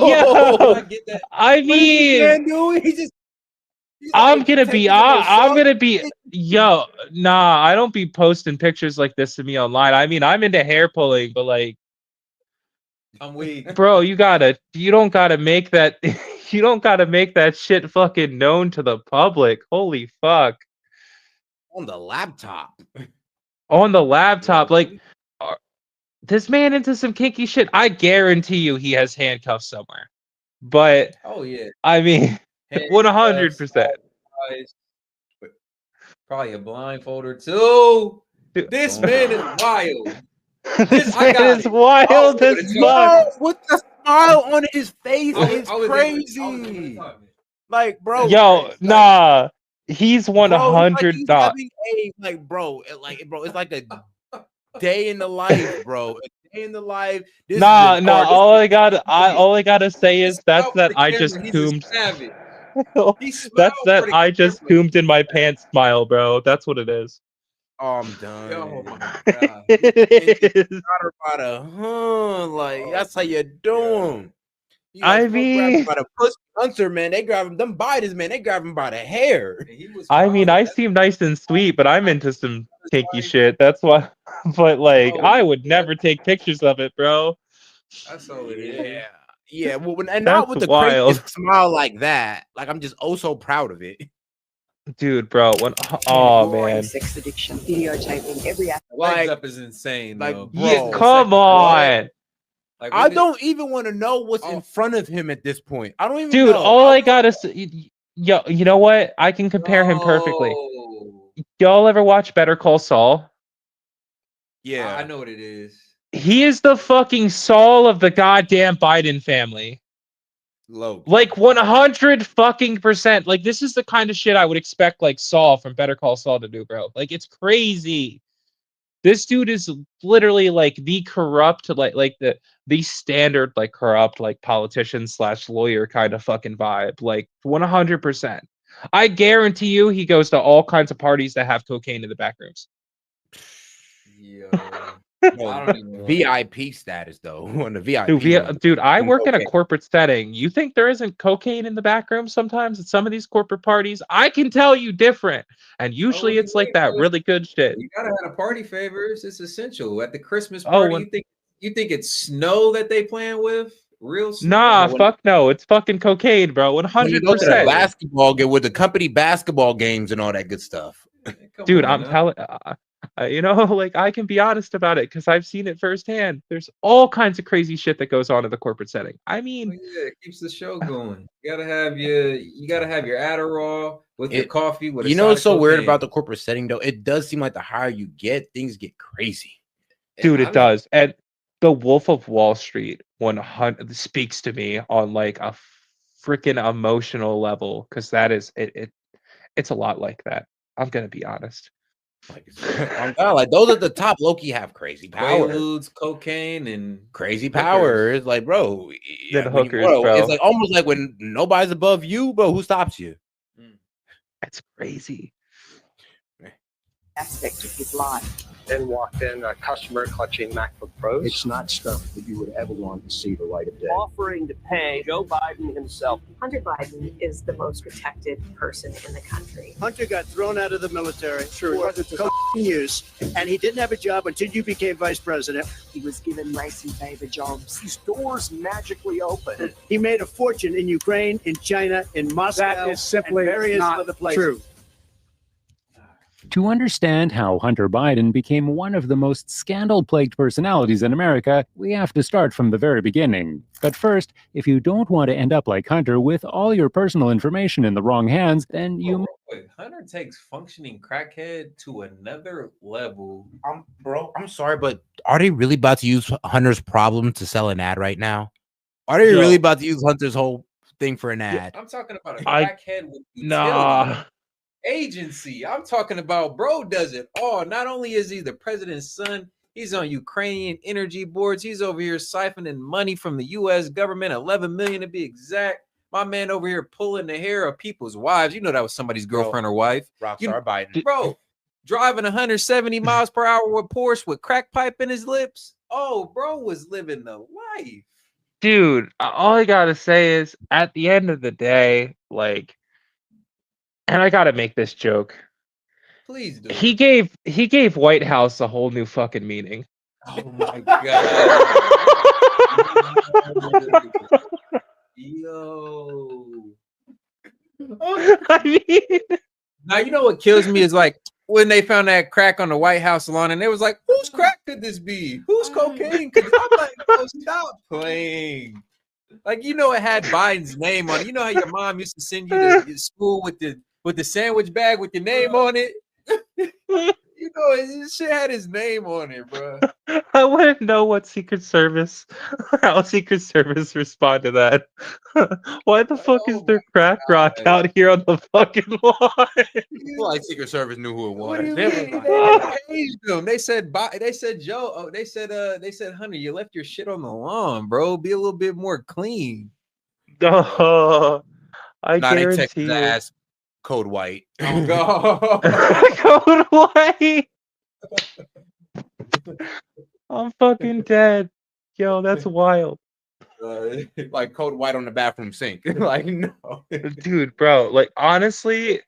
Yo, I get that. I What is this mean, man doing? He's I'm like gonna be, taking no I'm gonna selfie. be, yo, nah, I don't be posting pictures like this to me online. I mean, I'm into hair pulling, but like, I'm weak. bro, you don't gotta make that, you don't gotta make that shit fucking known to the public. Holy fuck. On the laptop. On the laptop, Yo, like, are- this man into some kinky shit. I guarantee you he has handcuffs somewhere. But, oh yeah, I mean, handcuffs, 100%. eyes, probably a blindfolder too. Dude, This man is wild. this I man got is it. I was wild able as to talk. fuck. Yo, with the smile on his face is I was crazy. able to talk. Like, bro, Yo, like, nah. He's bro, it's like 100. he's Nah, having a like, bro, it's like a day in the life, bro. A day in the life. This is nah, an nah. art. This All I gotta say He is that's smiled that for the I camera. just He's a coomed. savage. He That's smiled that for the I just camera. coomed in my pants smile, bro. That's what it is. oh, I'm done. Oh my god. It is. About a like Oh that's how you my doing. You I like smoke grab him mean, by the pussy. Hunter, man, they grab him. Them Bidens, man, they grab him by the hair. And he was I mean, smiling. I That's seem nice and sweet, but I'm into some his kinky wife. shit. That's why. But like, Oh I would yeah, never take pictures of it, bro. that's all it Yeah, is. yeah. Well, and not That's with the wild, craziest smile like that. Like I'm just oh so proud of it. dude, bro. Oh Ignoring man. sex addiction, videotaping every The Like, legs up is insane like, though. bro, He is in the Come second class. on. Like I what don't even want to know what's in Oh. front of him at this point. I don't even Dude, know. all I gotta say, yo, you know what? I can compare him perfectly. No. Y'all ever watch Better Call Saul? Yeah, I know what it is. He is the fucking Saul of the goddamn Biden family. low. Like 100 fucking percent. Like this is the kind of shit I would expect like Saul from Better Call Saul to do, bro. Like it's crazy. This dude is literally like the corrupt, like the standard like corrupt like politician slash lawyer kind of fucking vibe. Like 100%. I guarantee you he goes to all kinds of parties that have cocaine in the back rooms. Yo. I don't even know. VIP status though. On the VIP. Dude, I work in a Okay. corporate setting. You think there isn't cocaine in the back room sometimes at some of these corporate parties? I can tell you different. And usually it's like that really good shit. You gotta have a party favors. It's essential. At the Christmas Oh, party, you think it's snow that they playing with? Real snow? nah, when- fuck no. It's fucking cocaine, bro. When you go to the 100%. basketball game with the company basketball games and all that good stuff. Come Dude, on I'm now. telling you know, like I can be honest about it because I've seen it firsthand. There's all kinds of crazy shit that goes on in the corporate setting. I Oh, mean, yeah, it keeps the show going. You gotta have your Adderall with your coffee with a You know side what's of so weird cocaine. about the corporate setting though? It does seem like the higher you get, things get crazy. dude, I it mean, does. And the Wolf of Wall Street 100 speaks to me on like a freaking emotional level because that is it's a lot like that. I'm gonna be honest. Like, I'm God, like those at the top low-key have crazy power. Quaaludes, cocaine, and Crazy hookers. power. It's like, bro, Then when hookers, bro, bro. it's like almost like when nobody's above you, bro, who stops you? That's crazy. aspect of his life. Then walked in a customer clutching MacBook Pros. It's not stuff that you would ever want to see the light of day. Offering to pay Joe Biden himself. Hunter Biden is the most protected person in the country. Hunter got thrown out of the military for cocaine use, and he didn't have a job until you became vice president. He was given race and favor jobs. These doors magically open. He made a fortune in Ukraine, in China, in Moscow, That is simply and various not other places. true. To understand how Hunter Biden became one of the most scandal-plagued personalities in America, we have to start from the very beginning. But first, if you don't want to end up like Hunter with all your personal information in the wrong hands, then you... Wait, Hunter takes functioning crackhead to another level. I'm sorry, but are they really about to use Hunter's problem to sell an ad right now? Are they really about to use Hunter's whole thing for an ad? I'm talking about a crackhead with utility. Nah. Agency. I'm talking about bro does it all. Not only is he the president's son, he's on Ukrainian energy boards. He's over here siphoning money from the U.S. government, 11 million to be exact. My man over here pulling the hair of people's wives. You know that was somebody's girlfriend or wife. Rockstar Biden. Bro, driving 170 miles per hour with Porsche with crack pipe in his lips. Oh, bro was living the life. Dude, all I gotta say is, at the end of the day, like, and I gotta make this joke. Please do. He gave White House a whole new fucking meaning. Oh my god. Yo. I mean, Now you know what kills me is like when they found that crack on the White House lawn, and they was like, "Whose crack could this be? Whose cocaine could?" I'm like, "Oh, stop playing!" Like it had Biden's name on it. You know how your mom used to send you to school with the sandwich bag with your name on it. This shit had his name on it, bro. I want to know what Secret Service, how Secret Service respond to that. Why the fuck is there crack rock out here on the fucking lawn? Like Secret Service knew who it was. What do you mean? They paged them. They said Joe. Oh, they said Hunter, you left your shit on the lawn, bro. Be a little bit more clean. I Nah, they guarantee Texas you. ass code white. Oh god. Code White. I'm fucking dead. Yo, that's wild. Like code white on the bathroom sink. Like no. Dude, bro, like honestly,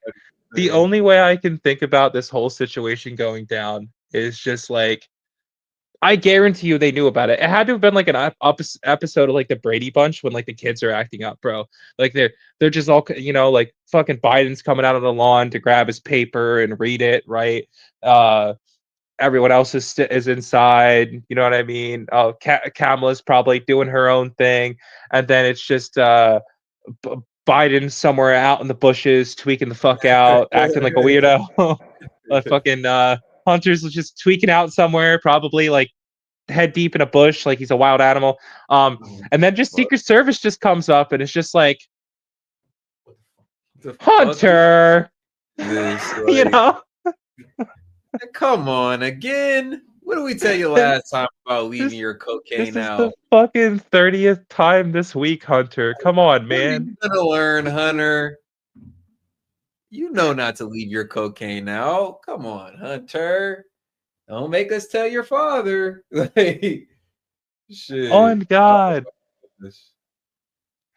the only way I can think about this whole situation going down is just like, I guarantee you they knew about it. It had to have been like an episode of like the Brady Bunch when like the kids are acting up, bro. Like they're just all, like fucking Biden's coming out on the lawn to grab his paper and read it, right? Everyone else is inside. You know what I mean? Kamala's probably doing her own thing, and then it's just Biden somewhere out in the bushes, tweaking the fuck out, acting like a weirdo. Fucking Hunter's just tweaking out somewhere, probably like head deep in a bush, like he's a wild animal. And then just Secret Service just comes up and it's just like, Hunter, you know. Come on again. What did we tell you last time about leaving your cocaine out? This is the fucking 30th time this week, Hunter. Come on, man. What are you gonna learn, Hunter? You know not to leave your cocaine out. Come on, Hunter. Don't make us tell your father. Like, shit. On God.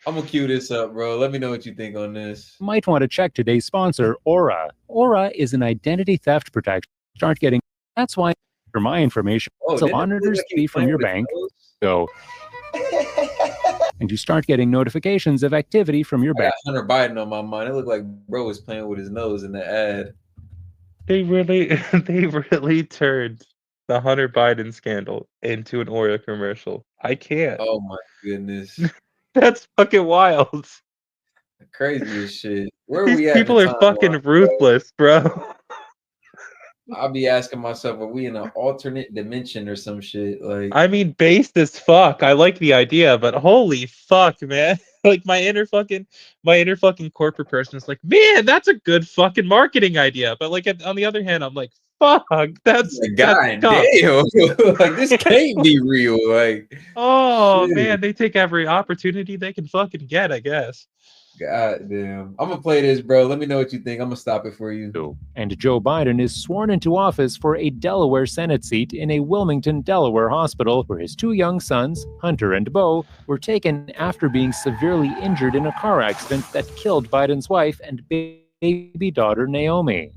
I'm gonna cue this up, bro. Let me know what you think on this. Might want to check today's sponsor, Aura. Aura is an identity theft protection. Start getting. That's why for my information, so monitors be from your bank. Go. And you start getting notifications of activity from your bank. Hunter Biden on my mind. It looked like bro was playing with his nose in the ad. They really turned the Hunter Biden scandal into an Oreo commercial. I can't. Oh my goodness. That's fucking wild. The craziest shit. Where are These we at? People are fucking ruthless, bro. I'll be asking myself, are we in an alternate dimension or some shit? Like, I mean, based as fuck. I like the idea, but holy fuck, man. Like my inner fucking corporate person is like, man, that's a good fucking marketing idea. But like on the other hand, I'm like, fuck, that's god damn. Like this can't be real. Like, oh shit. Man, they take every opportunity they can fucking get, I guess. God damn. I'm gonna play this, bro. Let me know what you think. I'm gonna stop it for you. And Joe Biden is sworn into office for a Delaware Senate seat in a Wilmington, Delaware hospital where his two young sons, Hunter and Beau, were taken after being severely injured in a car accident that killed Biden's wife and baby daughter, Naomi.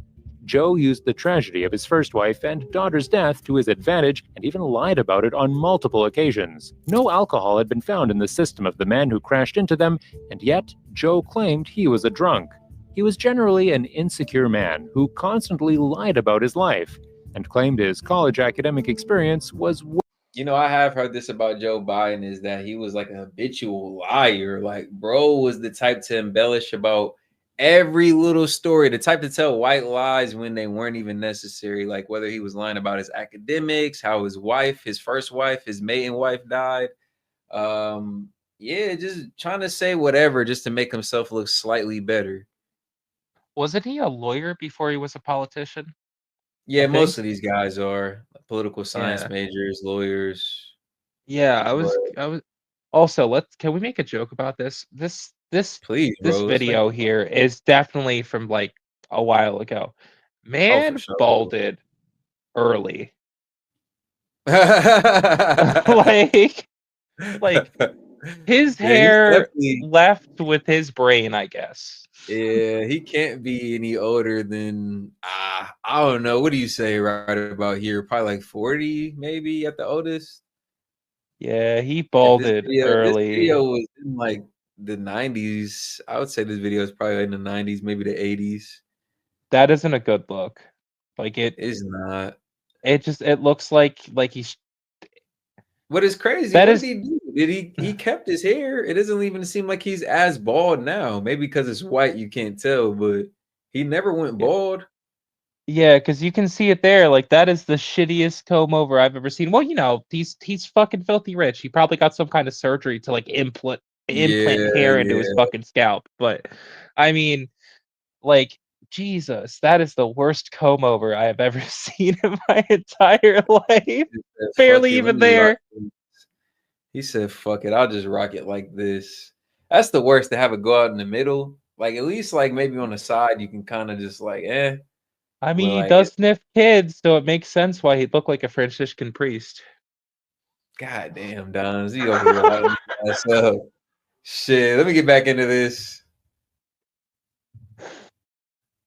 Joe used the tragedy of his first wife and daughter's death to his advantage and even lied about it on multiple occasions. No alcohol had been found in the system of the man who crashed into them, and yet Joe claimed he was a drunk. He was generally an insecure man who constantly lied about his life and claimed his college academic experience was... You know, I have heard this about Joe Biden, is that he was like a habitual liar. Like, bro was the type to embellish about every little story, the type to tell white lies when they weren't even necessary. Like whether he was lying about his academics, how his wife, his first wife, his maiden wife died. Yeah, just trying to say whatever just to make himself look slightly better. Wasn't he a lawyer before he was a politician? Yeah, most of these guys are political science majors, lawyers. Yeah, I was also, can we make a joke about this? Please, this video here is definitely from like a while ago. Man balded early. like His Yeah, he's hair definitely. left with his brain, I guess. Yeah, he can't be any older than I don't know. What do you say right about here? Probably like 40, maybe at the oldest. Yeah, he If this balded video early. was in like the 90s, I would say this video is probably in the 90s, maybe the 80s. That isn't a good look. Like It's not. it looks like he's But it's crazy. that What did is he do? Did he kept his hair? It doesn't even seem like he's as bald now. Maybe because it's white, you can't tell, but he never went bald. yeah, because you can see it there. Like that is the shittiest comb over I've ever seen. Well, he's fucking filthy rich. He probably got some kind of surgery to like implant Yeah, hair into his yeah. fucking scalp. But I mean, like Jesus, that is the worst comb over I have ever seen in my entire life. He said, "Fuck Barely it, let even me rock there. this." He said, "Fuck it, I'll just rock it like this." That's the worst to have it go out in the middle. Like at least like maybe on the side you can kind of just like I but mean, he like does sniff kids, so it makes sense why he'd look like a Franciscan priest. God damn, Don, he over here lighting his ass up. Shit, let me get back into this.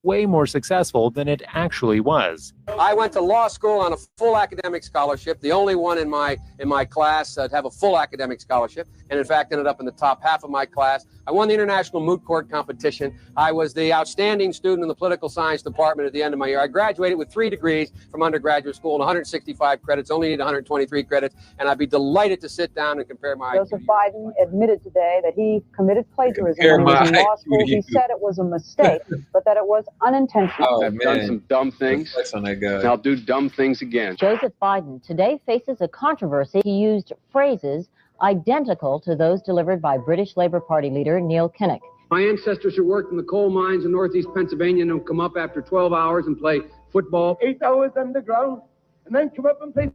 Way more successful than it actually was. I went to law school on a full academic scholarship, the only one in my class to have a full academic scholarship, and in fact ended up in the top half of my class. I won the international moot court competition. I was the outstanding student in the political science department at the end of my year. I graduated with 3 degrees from undergraduate school and 165 credits, only need 123 credits, and I'd be delighted to sit down and compare my Joseph Biden admitted today that he committed plagiarism Compare when he was in my law school. IQ to He you. said it was a mistake, but that it was unintentional. Oh I've done man, some dumb things, flex on that guy. and I'll do dumb things again. Joseph Biden today faces a controversy. He used phrases identical to those delivered by British Labour Party leader Neil Kinnock. My ancestors who worked in the coal mines in northeast Pennsylvania don't come up after 12 hours and play football. 8 hours underground and then come up and play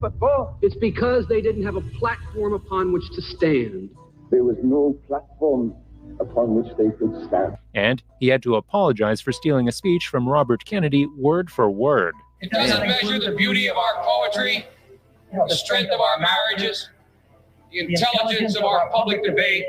football. It's because they didn't have a platform upon which to stand. There was no platform upon which they could stand. And he had to apologize for stealing a speech from Robert Kennedy word for word. It doesn't measure the beauty of our poetry, the strength of our marriages, the intelligence of our public debate,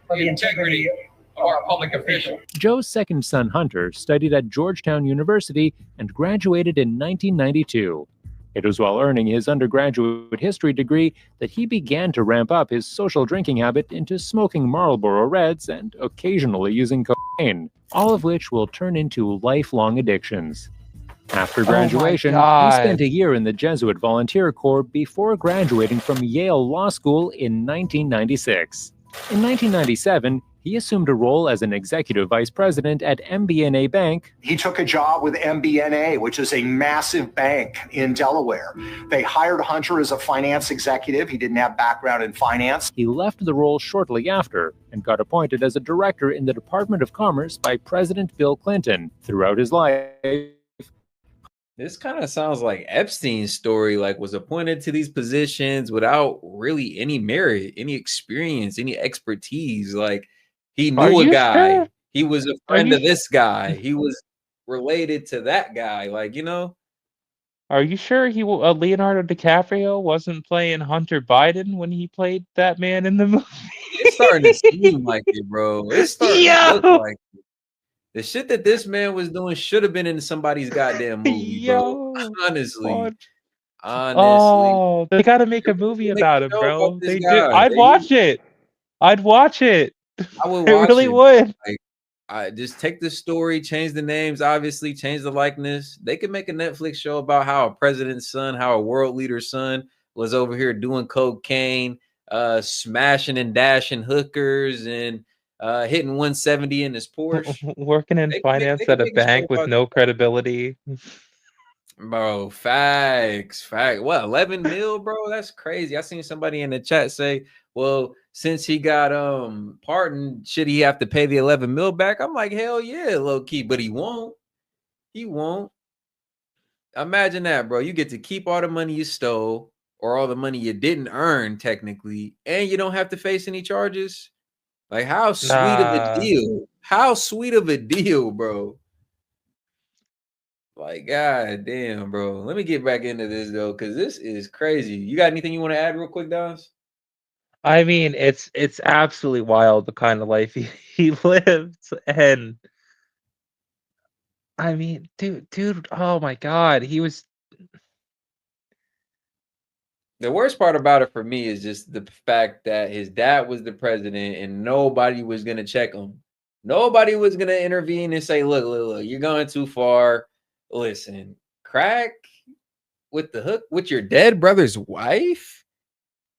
or the integrity of our public officials. Joe's second son, Hunter, studied at Georgetown University and graduated in 1992. It was while earning his undergraduate history degree that he began to ramp up his social drinking habit into smoking Marlboro Reds and occasionally using cocaine, all of which will turn into lifelong addictions. After graduation, he spent a year in the Jesuit Volunteer Corps before graduating from Yale Law School in 1996. In 1997, he assumed a role as an executive vice president at MBNA Bank. He took a job with MBNA, which is a massive bank in Delaware. They hired Hunter as a finance executive. He didn't have background in finance. He left the role shortly after and got appointed as a director in the Department of Commerce by President Bill Clinton. Throughout his life, This kind of sounds like Epstein's story, like was appointed to these positions without really any merit, any experience, any expertise. Like he knew a guy. Sure? He was a friend of this guy. He was related to that guy. Like, Are you sure Leonardo DiCaprio wasn't playing Hunter Biden when he played that man in the movie? It's starting to seem like it, bro. It's starting to look like it. The shit that this man was doing should have been in somebody's goddamn movie, bro. Honestly. Oh, they got to make a movie about him, bro. They did. I'd watch it. I'd watch it. I would I watch really it. would. Like, I just take the story, change the names, obviously, change the likeness. They could make a Netflix show about how a president's son, how a world leader's son was over here doing cocaine, smashing and dashing hookers, and hitting 170 in his Porsche. Working in finance at a bank with no credibility. Bro, facts. What, 11 mil, bro? That's crazy. I seen somebody in the chat say, well, since he got pardoned, should he have to pay the 11 mil back? I'm like, hell yeah, low key, but he won't. He won't. Imagine that, bro. You get to keep all the money you stole or all the money you didn't earn technically, and you don't have to face any charges. Like, how sweet of a deal. How sweet of a deal, bro. Like, god damn, bro. Let me get back into this though, because this is crazy. You got anything you want to add real quick, Dons? I mean, it's absolutely wild the kind of life he lived, and I mean, dude, oh my god, he was. The worst part about it for me is just the fact that his dad was the president and nobody was gonna check him. Nobody was gonna intervene and say, look, you're going too far. Listen, crack with the hook with your dead brother's wife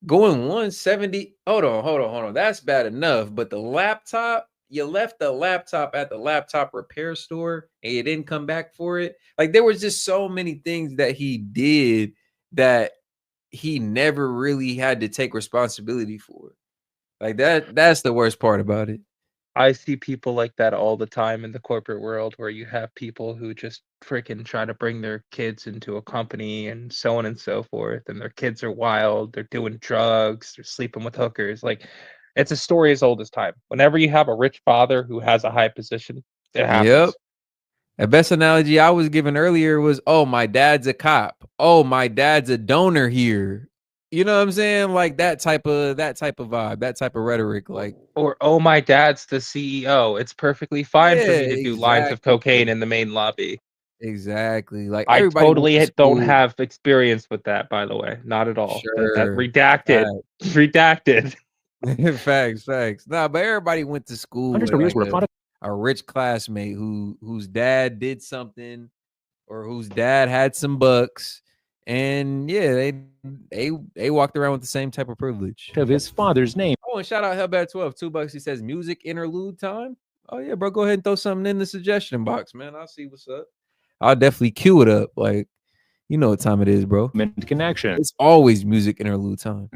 going 170. Hold on. That's bad enough. But the laptop, you left the laptop at the laptop repair store and you didn't come back for it. Like there was just so many things that he did that he never really had to take responsibility for. Like that's the worst part about it. I see people like that all the time in the corporate world where you have people who just freaking try to bring their kids into a company and so on and so forth, and their kids are wild, they're doing drugs, they're sleeping with hookers. Like it's a story as old as time. Whenever you have a rich father who has a high position, it Yep. happens. The best analogy I was given earlier was, oh, my dad's a cop. Oh, my dad's a donor here. You know what I'm saying? Like that type of vibe, that type of rhetoric. Like, Or oh, my dad's the CEO. It's perfectly fine for yeah, me to do lines of exactly. cocaine in the main lobby. Exactly. Like I everybody went to totally don't school. have experience with that, by the way. Not at all. That Sure. redacted. Redacted. Facts. Nah, but everybody went to school Hunter's with careers like were a product a rich classmate whose dad did something or whose dad had some bucks. And yeah, they walked around with the same type of privilege. of his father's name. Oh, and shout out Hellbat12, $2. He says music interlude time. Oh yeah, bro. Go ahead and throw something in the suggestion box, man. I'll see what's up. I'll definitely cue it up. Like, you know what time it is, bro. Connection. It's always music interlude time.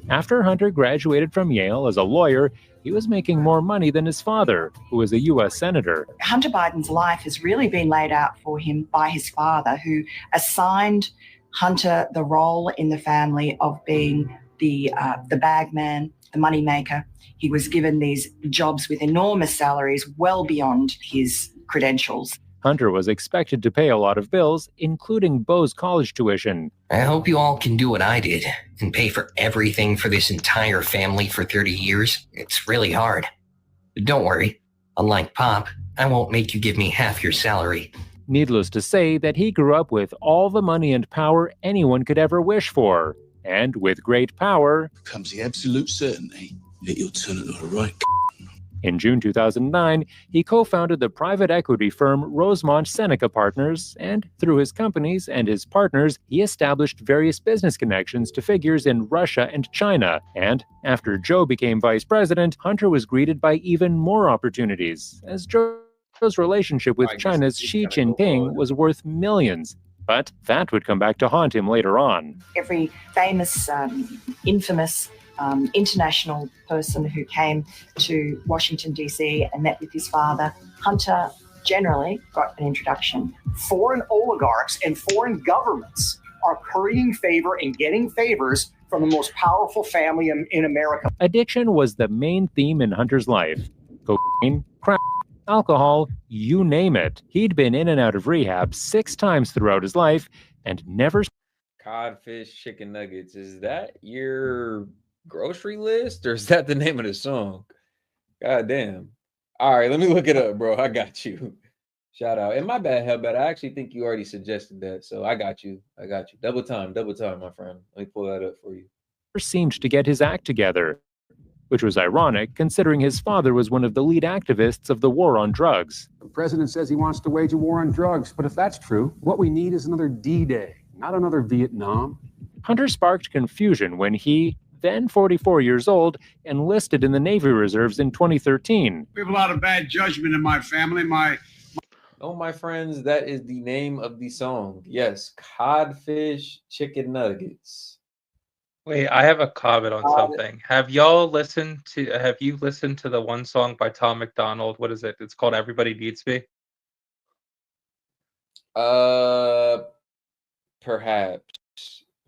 After Hunter graduated from Yale as a lawyer, he was making more money than his father, who was a U.S. senator. Hunter Biden's life has really been laid out for him by his father, who assigned Hunter the role in the family of being the bag man, the money maker. He was given these jobs with enormous salaries, well beyond his credentials. Hunter was expected to pay a lot of bills, including Bo's college tuition. I hope you all can do what I did and pay for everything for this entire family for 30 years. It's really hard. But don't worry. Unlike Pop, I won't make you give me half your salary. Needless to say that he grew up with all the money and power anyone could ever wish for. And with great power comes the absolute certainty that you'll turn into a right. In June 2009, he co-founded the private equity firm Rosemont Seneca Partners, and through his companies and his partners, he established various business connections to figures in Russia and China. And after Joe became vice president, Hunter was greeted by even more opportunities, as Joe's relationship with China's Xi Jinping was worth millions. But that would come back to haunt him later on. Every famous, infamous international person who came to Washington, D.C. and met with his father, Hunter generally got an introduction. Foreign oligarchs and foreign governments are currying favor and getting favors from the most powerful family in America. Addiction was the main theme in Hunter's life. Cocaine, crack, alcohol, you name it. He'd been in and out of rehab 6 times throughout his life and never... Codfish chicken nuggets. Is that your grocery list or is that the name of the song? God damn. All right, let me look it up, bro. I got you. Shout out. And my bad, Hellbat. I actually think you already suggested that. So I got you. Double time, my friend. Let me pull that up for you. Seemed to get his act together, which was ironic considering his father was one of the lead activists of the war on drugs. The president says he wants to wage a war on drugs, but if that's true, what we need is another D-Day, not another Vietnam. Hunter sparked confusion when he, then 44 years old, enlisted in the Navy Reserves in 2013. We have a lot of bad judgment in my family. Oh, my friends, that is the name of the song. Yes, Codfish Chicken Nuggets. Wait, I have a comment on something. Have you listened to the one song by Tom McDonald? What is it? It's called Everybody Needs Me. Perhaps.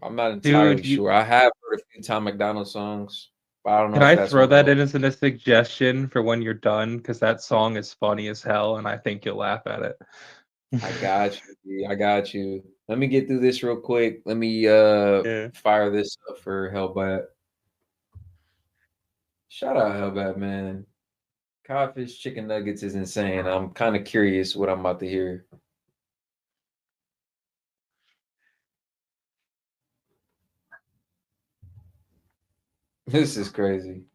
I'm not entirely sure. I have heard a few Tom McDonald songs, but I don't know. Can I throw that in as a suggestion for when you're done? Because that song is funny as hell, and I think you'll laugh at it. I got you. Let me get through this real quick. Let me fire this up for Hellbat. Shout out Hellbat, man. Codfish chicken nuggets is insane. I'm kind of curious what I'm about to hear. This is crazy.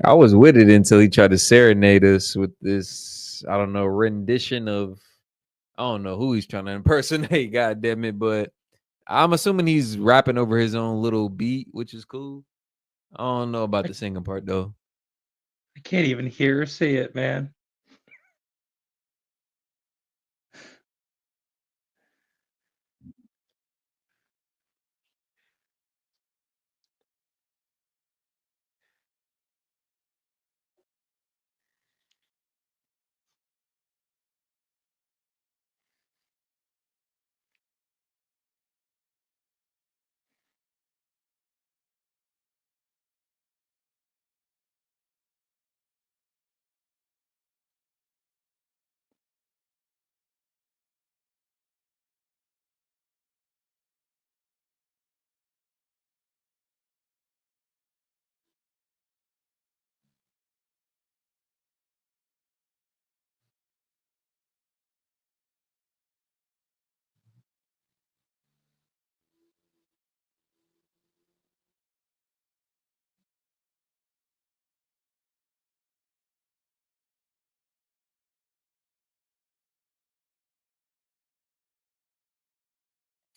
I was with it until he tried to serenade us with this, I don't know, rendition of, I don't know who he's trying to impersonate, god damn it, but I'm assuming he's rapping over his own little beat, which is cool. I don't know about the singing part though. I can't even hear or see it, man.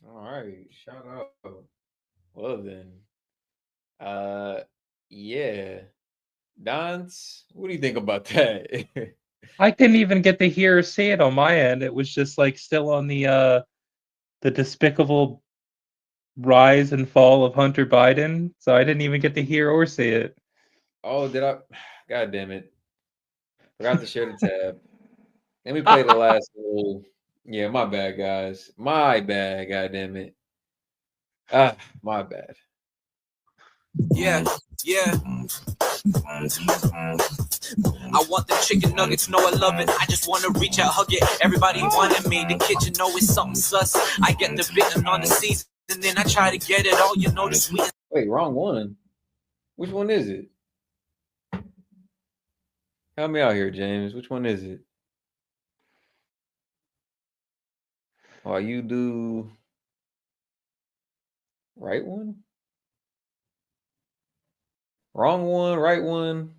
All right, shout out. Well then, yeah, Dance. What do you think about that? I couldn't even get to hear or see it on my end. It was just like still on the despicable rise and fall of Hunter Biden. So I didn't even get to hear or see it. Oh, did I? God damn it! Forgot to share the tab. Let me play the last little. Yeah, my bad, guys. My bad. God damn it. My bad. Yeah, yeah. I want the chicken nuggets, know I love it. I just want to reach out, hug it. Everybody wanted me. The kitchen know it's something sus. I get the bitten on the season, and then I try to get it all. You know the sweet. Wait, wrong one. Which one is it? Help me out here, James. Which one is it? Oh, you do right one? Wrong one, right one.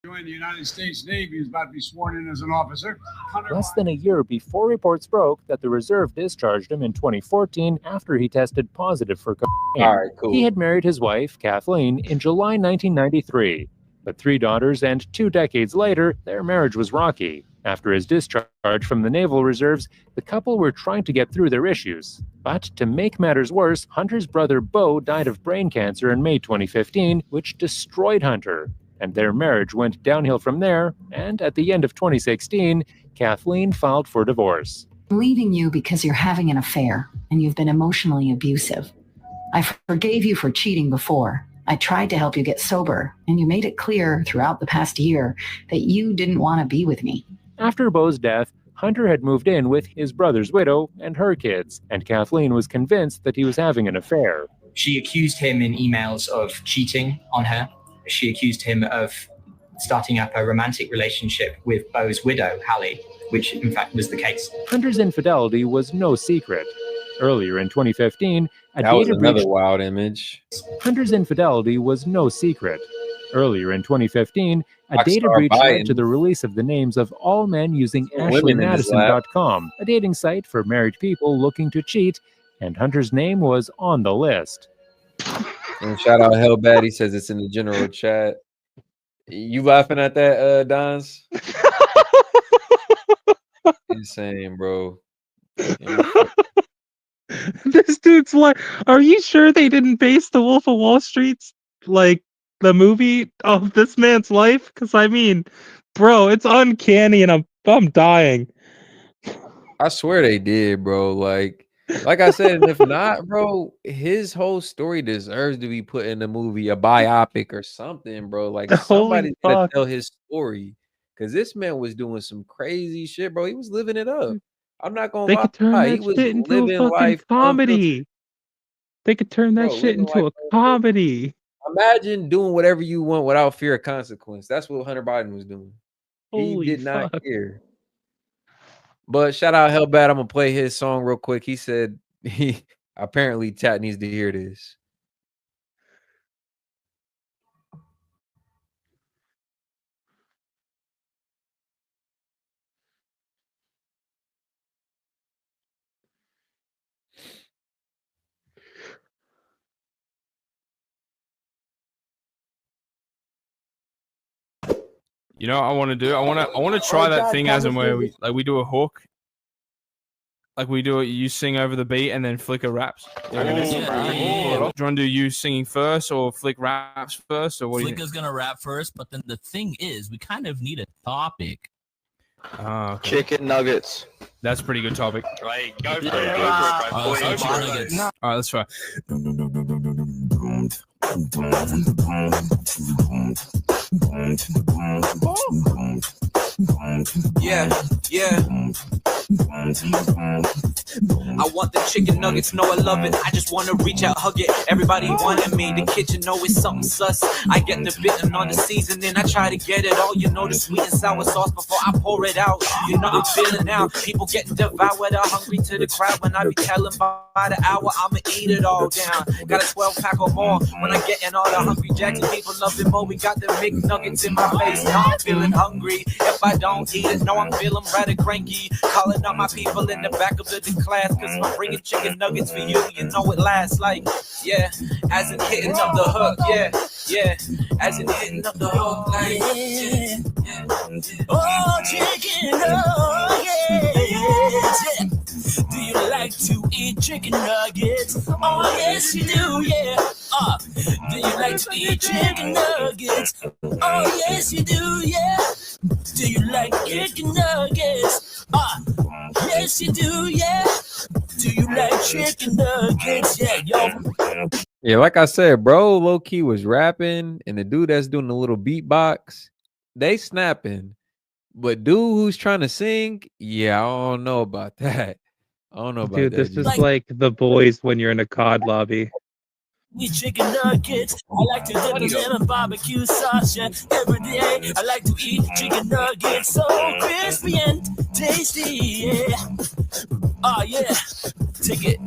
Joined the United States Navy, is about to be sworn in as an officer. Less than a year before reports broke that the reserve discharged him in 2014 after he tested positive for cocaine. All right, cool. He had married his wife, Kathleen, in July 1993. But 3 daughters and 2 decades later, their marriage was rocky. After his discharge from the Naval Reserves, the couple were trying to get through their issues. But to make matters worse, Hunter's brother Bo died of brain cancer in May 2015, which destroyed Hunter. And their marriage went downhill from there, and at the end of 2016, Kathleen filed for divorce. I'm leaving you because you're having an affair and you've been emotionally abusive. I forgave you for cheating before. I tried to help you get sober, and you made it clear throughout the past year that you didn't want to be with me. After Bo's death, Hunter had moved in with his brother's widow and her kids, and Kathleen was convinced that he was having an affair. She accused him in emails of cheating on her. She accused him of starting up a romantic relationship with Beau's widow, Hallie, which in fact was the case. Hunter's infidelity was no secret. Earlier in 2015, that was another wild image. Hunter's infidelity was no secret. Earlier in 2015, a data Rockstar breach led Biden. to the release of the names of all men using Women in his lap. AshleyMadison.com, a dating site for married people looking to cheat, and Hunter's name was on the list. And shout out Hellbat. He says it's in the general chat. You laughing at that, Dons? Insane, bro. This dude's like, are you sure they didn't base the Wolf of Wall Street's like the movie of this man's life? Because I mean, bro, it's uncanny, and I'm dying. I swear they did, bro. Like I said, and if not, bro, his whole story deserves to be put in a movie, a biopic or something, bro. Like somebody's gotta tell his story, because this man was doing some crazy shit, bro. He was living it up. I'm not gonna They lie. could turn that He was shit into living a fucking life comedy. They could turn that Bro, shit living into life a comedy. Imagine doing whatever you want without fear of consequence. That's what Hunter Biden was doing. Holy He did not fuck. care. But shout out Hellbat. I'm gonna play his song real quick. He said he apparently chat needs to hear this. You know what I want to do? I want to try that thing as and where we do a hook. Like we do it, you sing over the beat and then Flicker raps. Do you want to do you singing first or Flick raps first, or what? Flicker's gonna rap first, but then the thing is, we kind of need a topic. Okay. Chicken nuggets. That's a pretty good topic. Right, go for it. Go for it. All right, let's try. Yeah. I want the chicken nuggets, know I love it. I just wanna reach out, hug it. Everybody wanted me. The kitchen know it's something sus. I get the bitten on the seasoning. I try to get it all. You know the sweet and sour sauce before I pour it out. You know I'm feeling now. People getting devoured. I'm hungry to the crowd when I be telling by the hour I'ma eat it all down. Got a 12-pack or more when I get in all the hungry jacks and people love it more. We got the big nuggets in my face. Now I'm feeling hungry. If I don't eat it, no, I'm feeling rather cranky. Calling up my people in the back of the class, cause I'm bringing chicken nuggets for you. You know it lasts like, yeah, as in hitting up the hook, yeah, as in hitting up the hook, like, yeah. Oh, chicken nuggets. Yeah. Do you like to eat chicken nuggets? Oh, yes, you do, yeah. Do you like to eat chicken nuggets? Oh, yes, you do, yeah. Do you like chicken nuggets? Yes, you do, yeah. Do you like chicken nuggets? Yeah, yo. Yeah, like I said, bro, low key was rapping, and the dude that's doing the little beatbox, they snapping. But dude who's trying to sing, yeah, I don't know about that. I don't know about Dude, that. this is like The Boys when you're in a COD lobby. Eat chicken nuggets. I like to dip them in barbecue sauce, yeah. Every day I like to eat chicken nuggets, so crispy and tasty, yeah. Oh yeah, take it.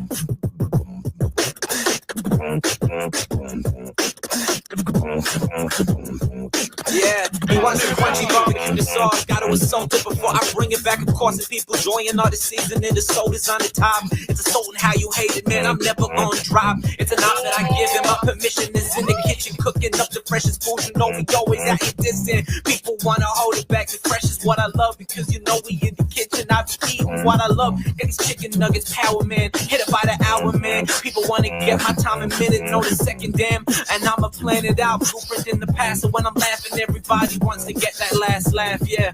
Yeah, he wants some crunchy barbecue the sauce. Gotta assault it before I bring it back. Of course, if people enjoying all the seasoning, the soda's on the top. It's assaulting how you hate it, man. I'm never gonna drop. It's an option I give him. My permission is in the kitchen, cooking up the freshest food. You know we always out here dissing. People wanna hold it back. The fresh is what I love because you know we in the kitchen. I be eating what I love. Get these chicken nuggets, power man. Hit it by the hour, man. People wanna get my time in minute, know the second damn. And I'ma plan it out, blueprint in the past. So when I'm laughing, everybody wants to get that last laugh, yeah.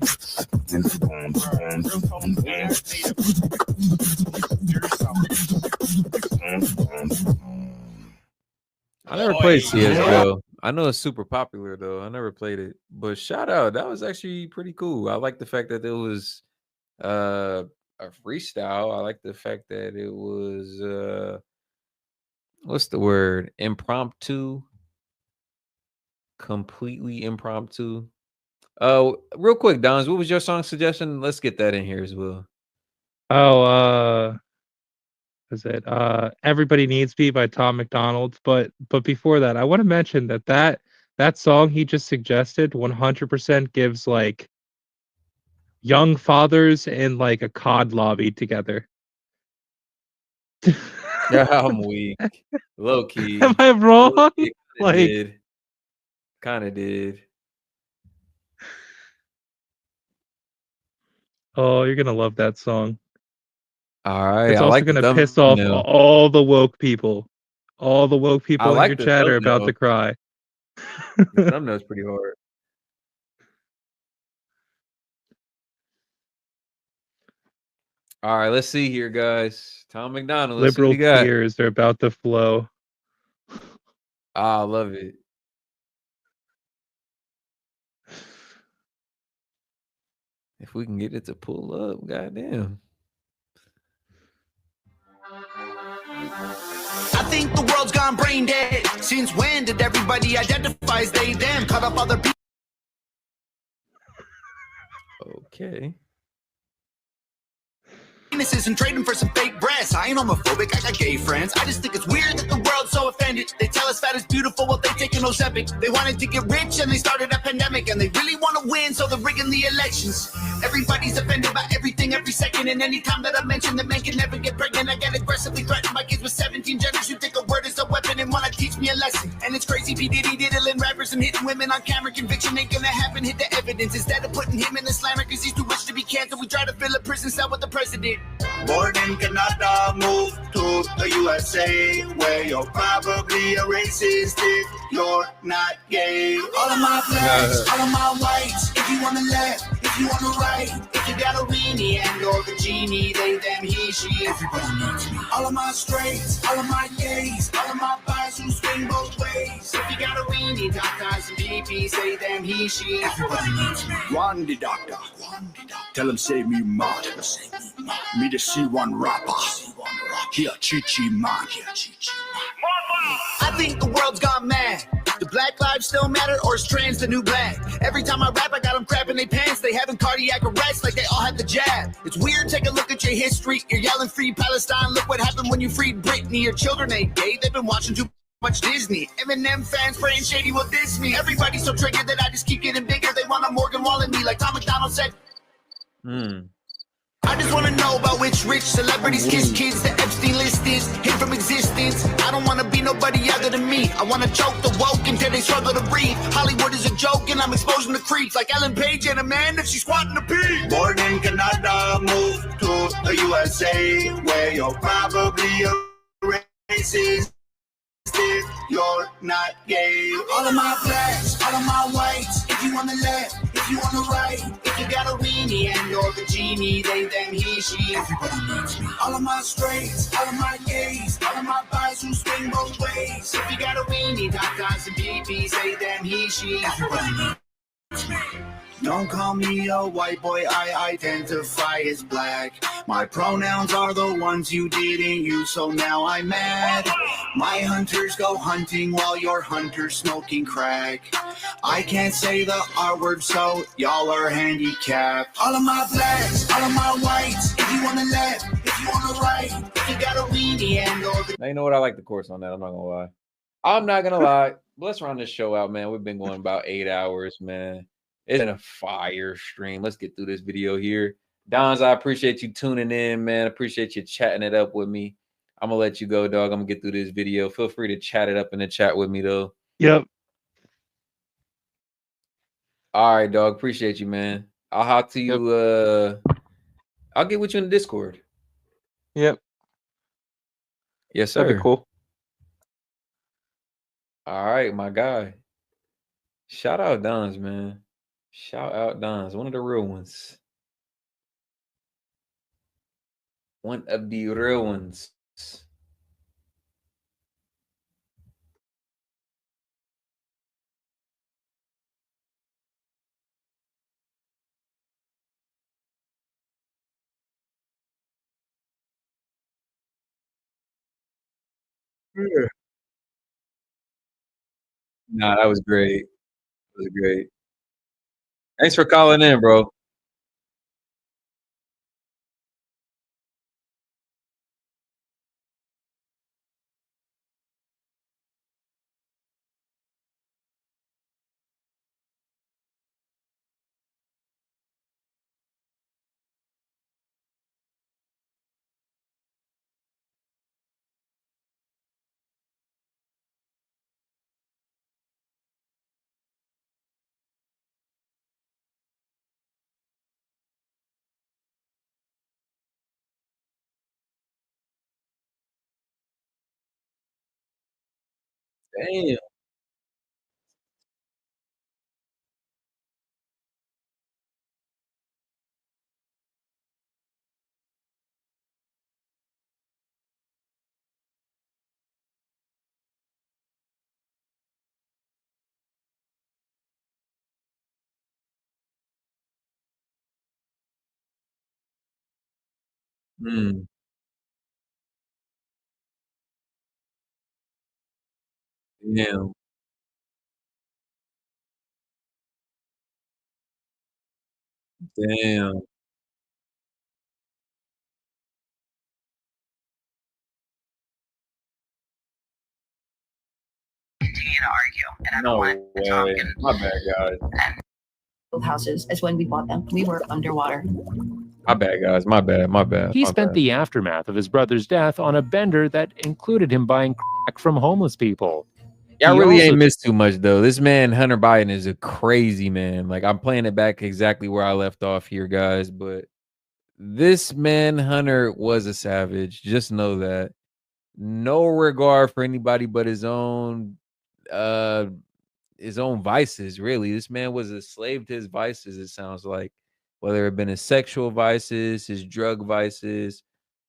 I never played CSGO. I know it's super popular though. I never played it, but shout out, that was actually pretty cool. I like the fact that there was A freestyle. I like the fact that it was what's the word? Impromptu. Completely impromptu. Real quick, Dons, what was your song suggestion? Let's get that in here as well. Oh, is it Everybody Needs Me by Tom McDonald? But before that, I want to mention that song he just suggested 100% gives like young fathers in like a COD lobby together. Yeah, I'm weak. Low key. Am I wrong? It Like, did. Kind of did. oh, you're gonna love that song. All right. It's I also like the gonna piss off thumbnail. all the woke people. All the woke I people in your like the chat are about to thumbnail. cry. The thumbnail's pretty hard. All right, let's see here, guys. Tom McDonald. Let's see what Liberal he got. tears are about to flow. I love it. If we can get it to pull up, goddamn. I think the world's gone brain dead. Since when did everybody identify as they, them? Cut up other people. Okay. Penises and trading for some fake breasts. I ain't homophobic, I got gay friends. I just think it's weird that the world's so offended. They tell us fat is beautiful while they taking Ozempic. They wanted to get rich and they started a pandemic. And they really want to win, so they're rigging the elections. Everybody's offended by everything every second. And anytime that I mention that men can never get pregnant, I get aggressively threatened by kids with 17 genders who think a word is a weapon and want to teach me a lesson. And it's crazy, P. Diddy diddling rappers and hitting women on camera. Conviction ain't gonna happen, hit the evidence. Instead of putting him in the slammer because he's too rich to be canceled, we try to fill a prison cell with the president. Born in Canada, moved to the USA, where you're probably a racist if you're not gay. All of my blacks, all of my whites, if you on the left, if you on the right, if you got a weenie and or a genie, they, them, he, she, everybody needs me. All of my straights, all of my gays, all of my guys who swing both ways. If you got a weenie, doctors and GPs, say them, he, she, everybody needs me. One the doctor, tell him save me man. Me to see one rapper, here Chi-Chi man. I think the world's gone mad. Do black lives still matter, or is trans the new black? Every time I rap, I got them crapping their pants. They having cardiac arrest like they all have the jab. It's weird, take a look at your history. You're yelling free Palestine. Look what happened when you freed Britney. Your children ain't gay, they've been watching too much Disney. Eminem fans praying shady will diss me. Everybody's so triggered that I just keep getting bigger. They want a Morgan Wall in me, like Tom McDonald said. I just want to know about which rich celebrities kiss kids. The Epstein list is hid from existence. I don't want to be nobody other than me. I want to choke the woke until they struggle to breathe. Hollywood is a joke and I'm exposing the creeps like Ellen Page and Amanda, she's squatting the pee. Born in Canada, moved to the USA, where you're probably a racist if you're not gay. All of my blacks, all of my whites, if you on the left, if you on the right, if you got a weenie and you're the genie, they, them, he, she, everybody needs me. All of my straights, all of my gays, all of my guys who swing both ways. If you got a weenie, doctors and BBs, say them, he, she, everybody needs me. Don't call me a white boy, I identify as black. My pronouns are the ones you didn't use, so now I'm mad. My hunters go hunting while your hunters smoking crack. I can't say the R word, so y'all are handicapped. All of my blacks, all of my whites, if you on the left, if you on the right, if you got a weenie and or the... Now, you know what? I like the course on that. I'm not gonna lie. I'm not gonna lie. Let's round this show out, man. We've been going about 8 hours, man. It's been a fire stream. Let's get through this video here. Dons, I appreciate you tuning in, man. Appreciate you chatting it up with me. I'm gonna let you go, dog. I'm gonna get through this video. Feel free to chat it up in the chat with me, though. Yep. All right, dog. Appreciate you, man. I'll talk to you. I'll get with you in the Discord. Yep. Yes, sir. That'd be cool. All right, my guy. Shout out Dons, man. Shout out Dons. One of the real ones. One of the real ones. Nah, that was great. That was great. Thanks for calling in, bro. Damn. Mm. Damn. Damn. Continue to argue, and I don't No want to talk. way. My bad, guys. Both houses as when we bought them. We were underwater. My bad, guys. My bad. My bad. He My spent bad. the aftermath of his brother's death on a bender that included him buying crack from homeless people. Y'all He really also ain't missed too much though. This man, Hunter Biden, is a crazy man. Like I'm playing it back exactly where I left off here, guys. But this man, Hunter, was a savage. Just know that. No regard for anybody but uh his own vices, really. This man was a slave to his vices, it sounds like. Whether it been his sexual vices, his drug vices.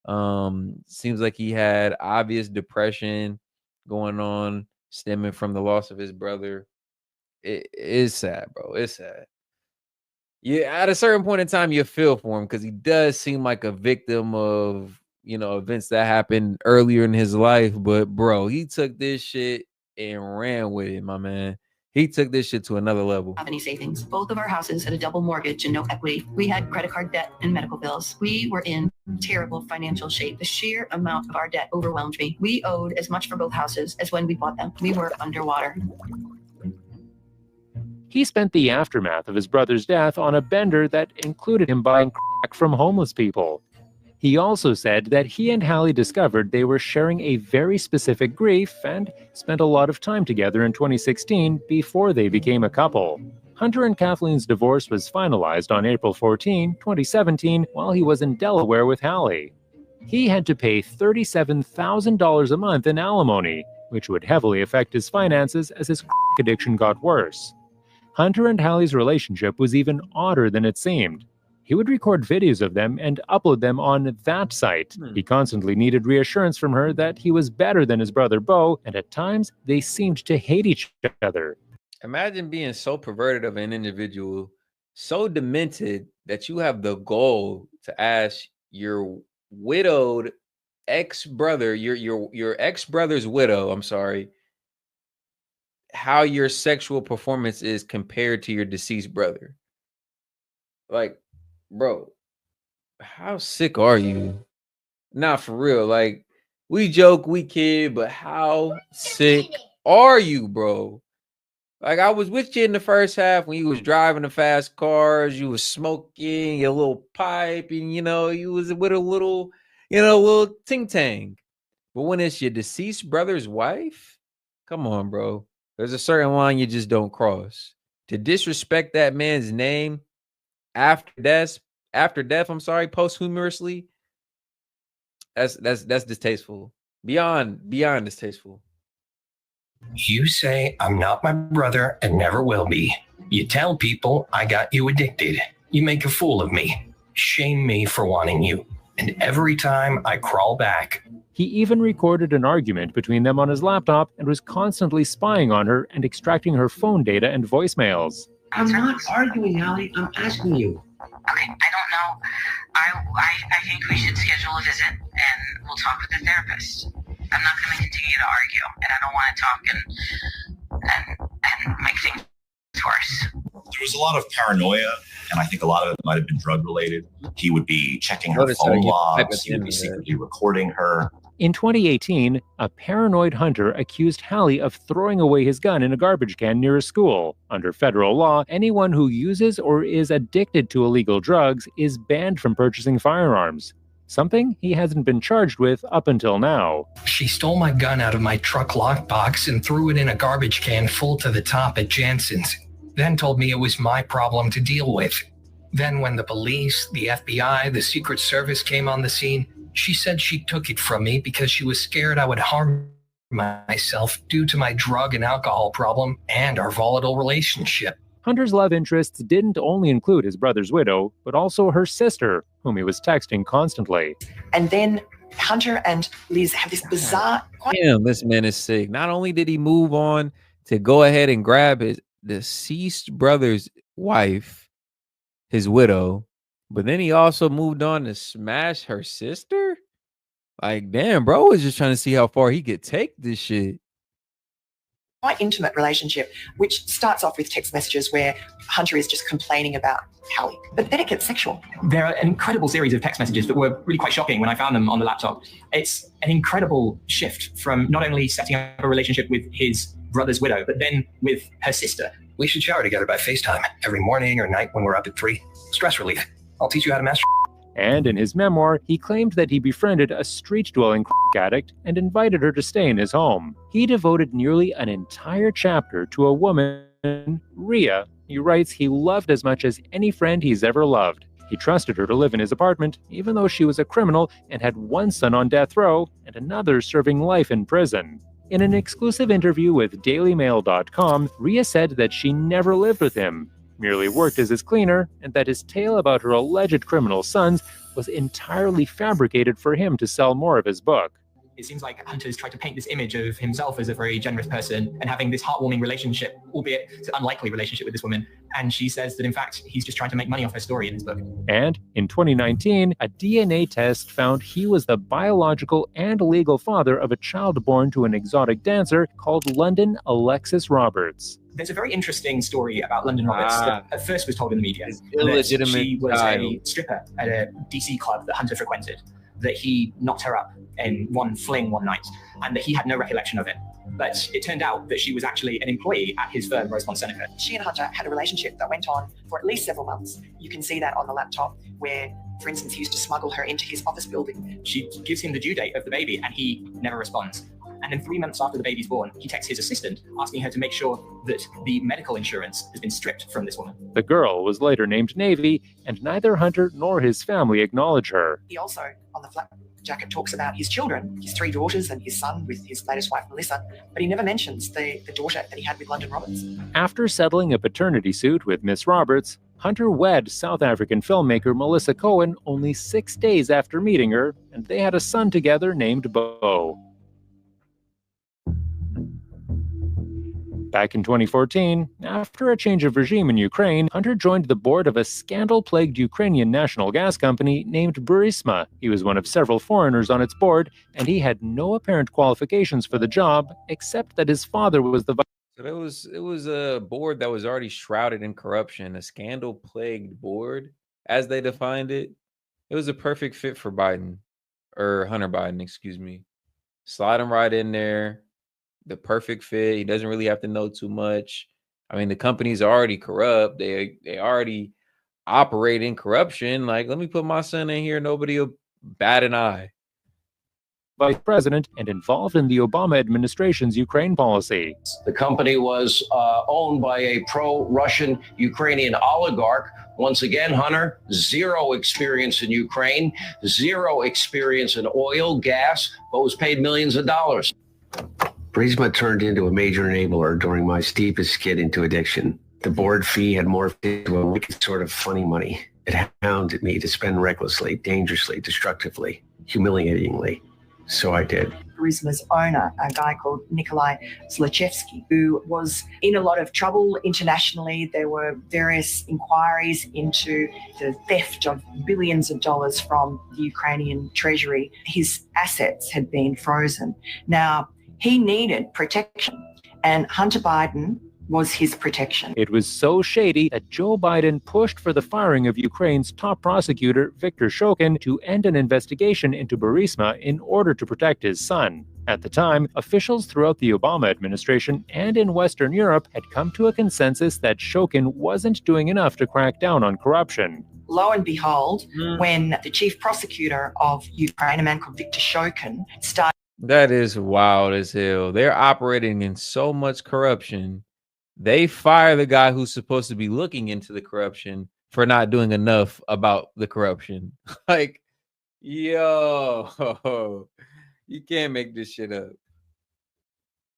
Seems like he had obvious depression going on, stemming from the loss of his brother. It is sad, bro. It's sad. Yeah, at a certain point in time, you feel for him because he does seem like a victim of, events that happened earlier in his life. But bro, he took this shit and ran with it, my man. He took this shit to another level. Have any savings? Both of our houses had a double mortgage and no equity. We had credit card debt and medical bills. We were in terrible financial shape. The sheer amount of our debt overwhelmed me. We owed as much for both houses as when we bought them. We were underwater. He spent the aftermath of his brother's death on a bender that included him buying crack from homeless people. He also said that he and Hallie discovered they were sharing a very specific grief and spent a lot of time together in 2016 before they became a couple. Hunter and Kathleen's divorce was finalized on April 14, 2017, while he was in Delaware with Hallie. He had to pay $37,000 a month in alimony, which would heavily affect his finances as his crack addiction got worse. Hunter and Hallie's relationship was even odder than it seemed. He would record videos of them and upload them on that site. He constantly needed reassurance from her that he was better than his brother Beau, and at times they seemed to hate each other. Imagine being so perverted of an individual, so demented that you have the goal to ask your widowed ex-brother, your ex-brother's widow, I'm sorry, how your sexual performance is compared to your deceased brother. Like, bro, how sick are you? Not for real. Like, we joke, we kid, but how sick are you, bro? Like, I was with you in the first half when you was driving the fast cars, you was smoking your little pipe, and you was with a little, little ting tang. But when it's your deceased brother's wife, come on, bro. There's a certain line you just don't cross. To disrespect that man's name after death, I'm sorry, posthumously, that's distasteful. Beyond distasteful. You say I'm not my brother and never will be. You tell people I got you addicted. You make a fool of me. Shame me for wanting you. And every time I crawl back. He even recorded an argument between them on his laptop and was constantly spying on her and extracting her phone data and voicemails. I'm not arguing, Hallie. I'm asking you. Okay, I don't know. I think we should schedule a visit and we'll talk with the therapist. I'm not going to continue to argue, and I don't want to talk and make things worse. There was a lot of paranoia, and I think a lot of it might have been drug related. He would be checking her Notice how phone he logs. typed He would in be there. secretly recording her. In 2018, a paranoid Hunter accused Hallie of throwing away his gun in a garbage can near a school. Under federal law, anyone who uses or is addicted to illegal drugs is banned from purchasing firearms. Something he hasn't been charged with up until now. She stole my gun out of my truck lockbox and threw it in a garbage can full to the top at Jansen's. Then told me it was my problem to deal with. Then when the police, the FBI, the Secret Service came on the scene, she said she took it from me because she was scared I would harm myself due to my drug and alcohol problem and our volatile relationship. Hunter's love interests didn't only include his brother's widow, but also her sister, whom he was texting constantly. And then Hunter and Liz have this bizarre... Damn, this man is sick. Not only did he move on to go ahead and grab his deceased brother's wife, his widow, but then he also moved on to smash her sister. Like, damn, bro was just trying to see how far he could take this shit. Quite intimate relationship, which starts off with text messages where Hunter is just complaining about Hallie. But then it gets sexual. There are an incredible series of text messages that were really quite shocking when I found them on the laptop. It's an incredible shift from not only setting up a relationship with his brother's widow, but then with her sister. We should shower together by FaceTime every morning or night when we're up at 3. Stress relief. I'll teach you how to master. And in his memoir, he claimed that he befriended a street-dwelling addict and invited her to stay in his home. He devoted nearly an entire chapter to a woman, Rhea, he writes he loved as much as any friend he's ever loved. He trusted her to live in his apartment, even though she was a criminal and had one son on death row and another serving life in prison. In an exclusive interview with DailyMail.com, Rhea said that she never lived with him, merely worked as his cleaner, and that his tale about her alleged criminal sons was entirely fabricated for him to sell more of his book. It seems like Hunter's tried to paint this image of himself as a very generous person and having this heartwarming relationship, albeit it's an unlikely relationship with this woman. And she says that, in fact, he's just trying to make money off her story in his book. And in 2019, a DNA test found he was the biological and legal father of a child born to an exotic dancer called London Alexis Roberts. There's a very interesting story about London Roberts that at first was told in the media. Illegitimate she was child. a stripper at a DC club that Hunter frequented, that he knocked her up in one fling one night, and that he had no recollection of it. But it turned out that she was actually an employee at his firm, Rosemont Seneca. She and Hunter had a relationship that went on for at least several months. You can see that on the laptop where, for instance, he used to smuggle her into his office building. She gives him the due date of the baby, and he never responds. And then 3 months after the baby's born, he texts his assistant asking her to make sure that the medical insurance has been stripped from this woman. The girl was later named Navy, and neither Hunter nor his family acknowledge her. He also, on the flap jacket, talks about his children, his 3 daughters and his son with his latest wife, Melissa, but he never mentions the daughter that he had with London Roberts. After settling a paternity suit with Miss Roberts, Hunter wed South African filmmaker Melissa Cohen only 6 days after meeting her, and they had a son together named Beau. Back in 2014, after a change of regime in Ukraine, Hunter joined the board of a scandal-plagued Ukrainian national gas company named Burisma. He was one of several foreigners on its board, and he had no apparent qualifications for the job, except that his father was the So it was a board that was already shrouded in corruption, a scandal-plagued board, as they defined it. It was a perfect fit for Biden, or Hunter Biden, excuse me. Slide him right in there. The perfect fit. He doesn't really have to know too much. I mean, the company's already corrupt. They already operate in corruption. Like, let me put my son in here. Nobody will bat an eye. Vice president and involved in the Obama administration's Ukraine policy. The company was owned by a pro-Russian Ukrainian oligarch. Once again, Hunter, zero experience in Ukraine, zero experience in oil, gas, but was paid millions of dollars. Burisma turned into a major enabler during my steepest skid into addiction. The board fee had morphed into a wicked sort of funny money. It hounded me to spend recklessly, dangerously, destructively, humiliatingly. So I did. Burisma's owner, a guy called Nikolai Zlochevsky, who was in a lot of trouble internationally. There were various inquiries into the theft of billions of dollars from the Ukrainian treasury. His assets had been frozen. Now, he needed protection, and Hunter Biden was his protection. It was so shady that Joe Biden pushed for the firing of Ukraine's top prosecutor, Viktor Shokin, to end an investigation into Burisma in order to protect his son. At the time, officials throughout the Obama administration and in Western Europe had come to a consensus that Shokin wasn't doing enough to crack down on corruption. Lo and behold, when the chief prosecutor of Ukraine, a man called Viktor Shokin, started... That is wild as hell. They're operating in so much corruption. They fire the guy who's supposed to be looking into the corruption for not doing enough about the corruption. Like, yo, you can't make this shit up.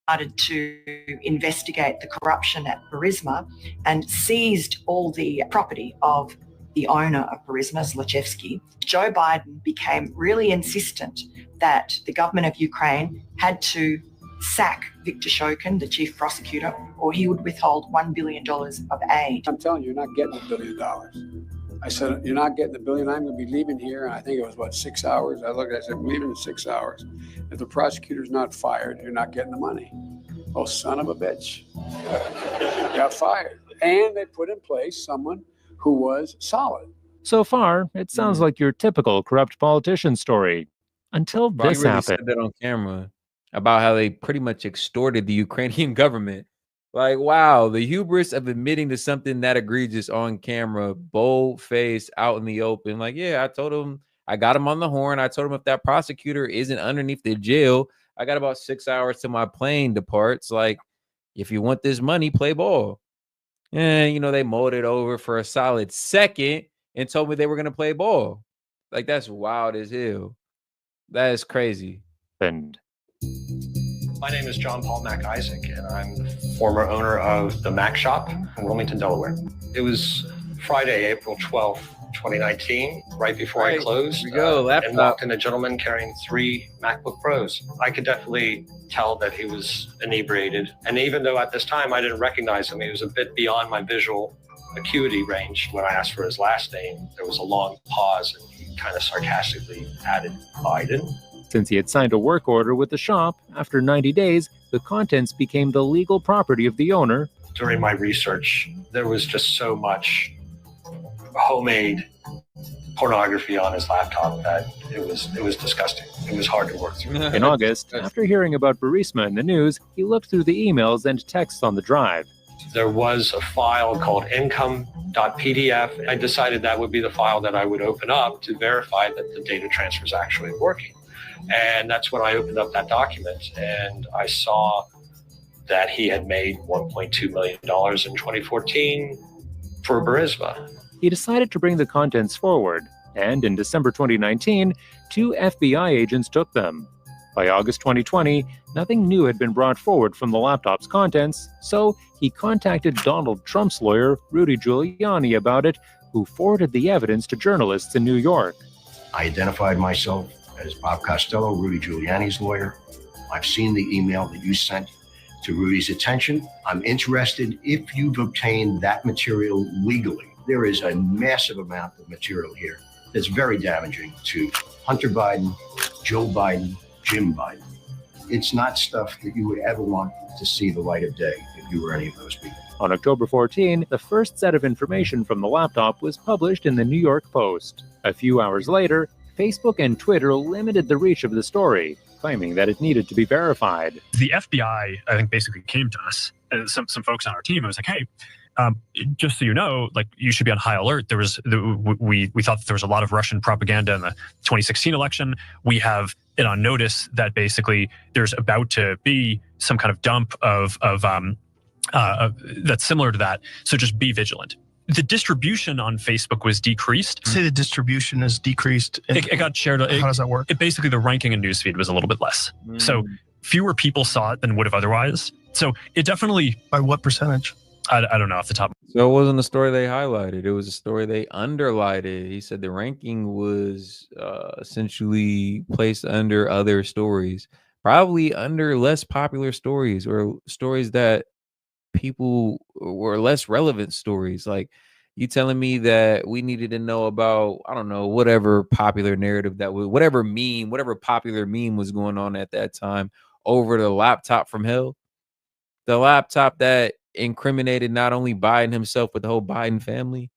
Started to investigate the corruption at Burisma and seized all the property of the owner of Burisma, Zlochevsky. Joe Biden became really insistent that the government of Ukraine had to sack Viktor Shokin, the chief prosecutor, or he would withhold $1 billion of aid. I'm telling you, you're not getting $1 billion. I said, you're not getting $1 billion. I'm going to be leaving here. And I think it was, what, 6 hours? I looked, I said, I'm leaving in 6 hours. If the prosecutor's not fired, you're not getting the money. Oh, son of a bitch. Got fired. And they put in place someone who was solid. So far, it sounds like your typical corrupt politician story. Until Bro, this he really happened. said that on camera about how they pretty much extorted the Ukrainian government. Like, wow, the hubris of admitting to something that egregious on camera, bold-faced, out in the open. Like, yeah, I told him, I got him on the horn. I told him if that prosecutor isn't underneath the jail, I got about 6 hours till my plane departs. Like, if you want this money, play ball. And, you know, they mulled it over for a solid second and told me they were going to play ball. Like, that's wild as hell. That is crazy. And my name is John Paul Mac Isaac, and I'm the former owner of the Mac Shop in Wilmington, Delaware. It was Friday, April 12th, 2019, right before I closed. Here we go, and walked in a gentleman carrying 3 MacBook Pros. I could definitely tell that he was inebriated. And even though at this time I didn't recognize him, he was a bit beyond my visual acuity range. When I asked for his last name, there was a long pause, and he kind of sarcastically added, Biden. Since he had signed a work order with the shop, after 90 days, the contents became the legal property of the owner. During my research, there was just so much homemade pornography on his laptop that it was disgusting. It was hard to work through. In August, after hearing about Burisma in the news, he looked through the emails and texts on the drive. There was a file called income.pdf. I decided that would be the file that I would open up to verify that the data transfer is actually working. And that's when I opened up that document, and I saw that he had made $1.2 million in 2014 for Burisma. He decided to bring the contents forward, and in December 2019, 2 FBI agents took them. By August 2020, nothing new had been brought forward from the laptop's contents, so he contacted Donald Trump's lawyer, Rudy Giuliani, about it, who forwarded the evidence to journalists in New York. I identified myself as Bob Costello, Rudy Giuliani's lawyer. I've seen the email that you sent to Rudy's attention. I'm interested if you've obtained that material legally. There is a massive amount of material here that's very damaging to Hunter Biden, Joe Biden, Jim Biden. It's not stuff that you would ever want to see the light of day if you were any of those people. On October 14, the first set of information from the laptop was published in the New York Post. A few hours later, Facebook and Twitter limited the reach of the story, claiming that it needed to be verified. The FBI, I think, basically came to us, some folks on our team. I was like, hey, just so you know, like, you should be on high alert. We thought that there was a lot of Russian propaganda in the 2016 election. We have it on notice that basically there's about to be some kind of dump of that's similar to that. So just be vigilant. The distribution on Facebook was decreased. Say the distribution is decreased. It got shared. How does that work? It basically, the ranking in newsfeed was a little bit less. So fewer people saw it than would have otherwise. So it definitely... By what percentage? I don't know off the top. So it wasn't a story they highlighted. It was a story they underlighted. He said the ranking was essentially placed under other stories. probably under less popular stories or stories that people were less relevant stories. Like, you telling me that we needed to know about, I don't know, whatever popular narrative that was, whatever popular meme was going on at that time over the laptop from hell, the laptop that incriminated not only Biden himself, but the whole Biden family.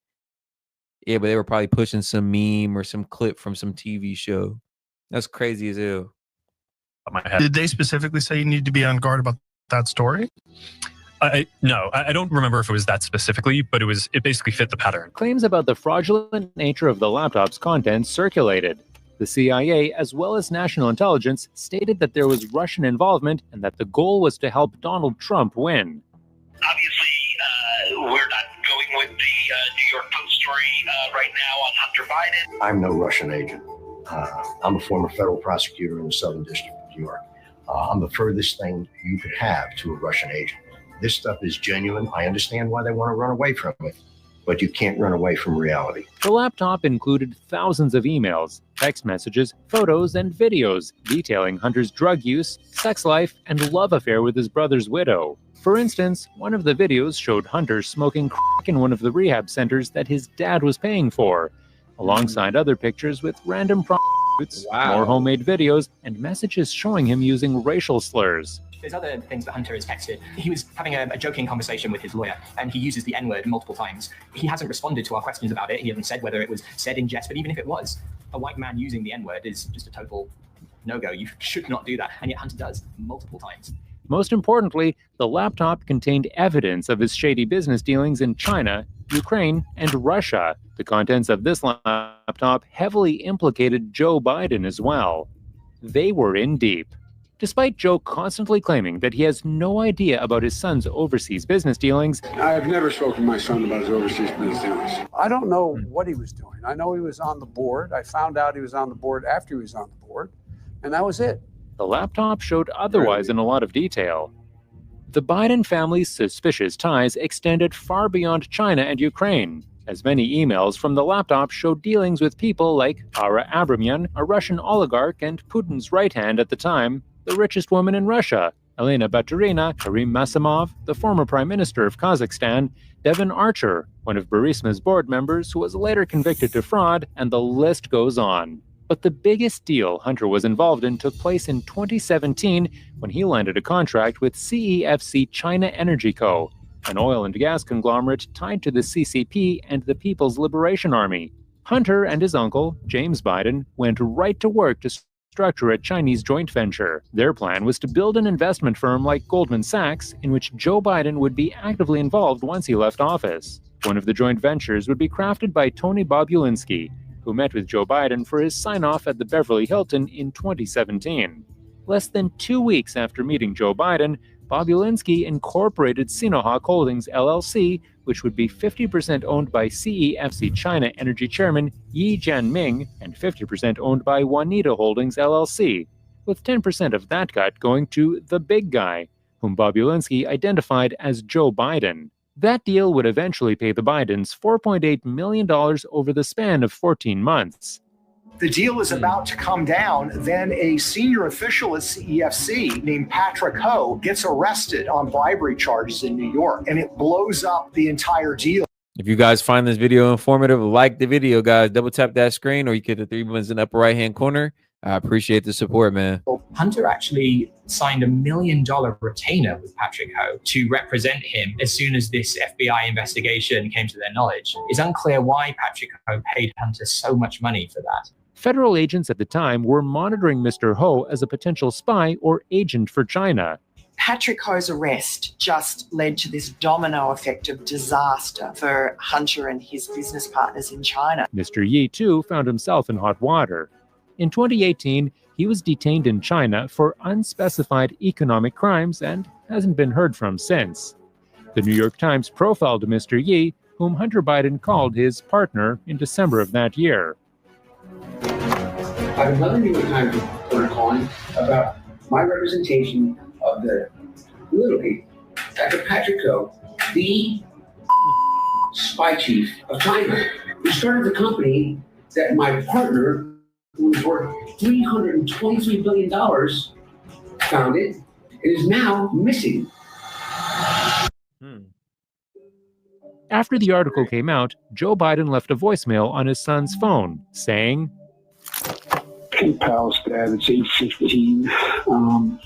Yeah, but they were probably pushing some meme or some clip from some TV show. That's crazy as hell. Did they specifically say you need to be on guard about that story? No, I don't remember if it was that specifically, but it basically fit the pattern. Claims about the fraudulent nature of the laptop's contents circulated. The CIA, as well as national intelligence, stated that there was Russian involvement and that the goal was to help Donald Trump win. Obviously, we're not going with the New York Post story right now on Hunter Biden. I'm no Russian agent. I'm a former federal prosecutor in the Southern District of New York. I'm the furthest thing you could have to a Russian agent. This stuff is genuine. I understand why they want to run away from it, but you can't run away from reality. The laptop included thousands of emails, text messages, photos, and videos detailing Hunter's drug use, sex life, and love affair with his brother's widow. For instance, one of the videos showed Hunter smoking crack in one of the rehab centers that his dad was paying for, alongside other pictures with random prostitutes, more homemade videos, and messages showing him using racial slurs. There's other things that Hunter has texted. He was having a joking conversation with his lawyer, and he uses the N-word multiple times. He hasn't responded to our questions about it. He hasn't said whether it was said in jest, but even if it was, a white man using the N-word is just a total no-go. You should not do that, and yet Hunter does multiple times. Most importantly, the laptop contained evidence of his shady business dealings in China, Ukraine, and Russia. The contents of this laptop heavily implicated Joe Biden as well. They were in deep. Despite Joe constantly claiming that he has no idea about his son's overseas business dealings, I've never spoken to my son about his overseas business dealings. I don't know what he was doing. I know he was on the board. I found out he was on the board after he was on the board, and that was it. The laptop showed otherwise in a lot of detail. The Biden family's suspicious ties extended far beyond China and Ukraine, as many emails from the laptop showed dealings with people like Ara Abrahamyan, a Russian oligarch and Putin's right hand at the time, the richest woman in Russia, Elena Baturina, Karim Masimov, the former prime minister of Kazakhstan, Devon Archer, one of Burisma's board members who was later convicted of fraud, and the list goes on. But the biggest deal Hunter was involved in took place in 2017 when he landed a contract with CEFC China Energy Co., an oil and gas conglomerate tied to the CCP and the People's Liberation Army. Hunter and his uncle, James Biden, went right to work to structure a Chinese joint venture. Their plan was to build an investment firm like Goldman Sachs, in which Joe Biden would be actively involved once he left office. One of the joint ventures would be crafted by Tony Bobulinski, who met with Joe Biden for his sign-off at the Beverly Hilton in 2017. Less than 2 weeks after meeting Joe Biden, Bobulinski incorporated Sinohawk Holdings LLC, which would be 50% owned by CEFC China Energy Chairman Yi Jianming and 50% owned by Juanita Holdings LLC, with 10% of that cut going to the big guy, whom Bobulinski identified as Joe Biden. That deal would eventually pay the Bidens $4.8 million over the span of 14 months. The deal is about to come down. Then a senior official at CEFC named Patrick Ho gets arrested on bribery charges in New York, and it blows up the entire deal. If you guys find this video informative, like the video, guys. Double tap that screen, or you get the 3 buttons in the upper right-hand corner. I appreciate the support, man. Hunter actually signed $1 million retainer with Patrick Ho to represent him as soon as this FBI investigation came to their knowledge. It's unclear why Patrick Ho paid Hunter so much money for that. Federal agents at the time were monitoring Mr. Ho as a potential spy or agent for China. Patrick Ho's arrest just led to this domino effect of disaster for Hunter and his business partners in China. Mr. Yi, too, found himself in hot water. In 2018, he was detained in China for unspecified economic crimes and hasn't been heard from since. The New York Times profiled Mr. Yi, whom Hunter Biden called his partner, in December of that year. I have another New York Times reporter calling about my representation of the little people. Dr. Patrick Ho, the spy chief of China, who started the company that my partner, who was worth $323 billion, found it. It is now missing. After the article came out, Joe Biden left a voicemail on his son's phone saying, Hey, pals, Dad, it's 8:15 on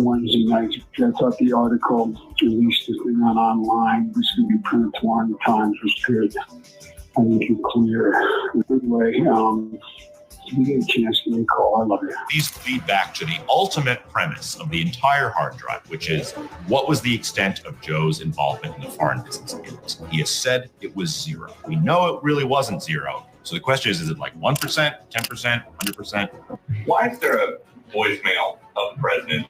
Wednesday night. I thought the article, at least the thing online, was going to be printed tomorrow in the Times, was good. I think you're clear. Anyway, if you get a chance, give me a call. I love you. These lead back to the ultimate premise of the entire hard drive, which is what was the extent of Joe's involvement in the foreign business dealings? He has said it was zero. We know it really wasn't zero. So the question is it like 1%, 10%, 100%? Why is there a voicemail of the president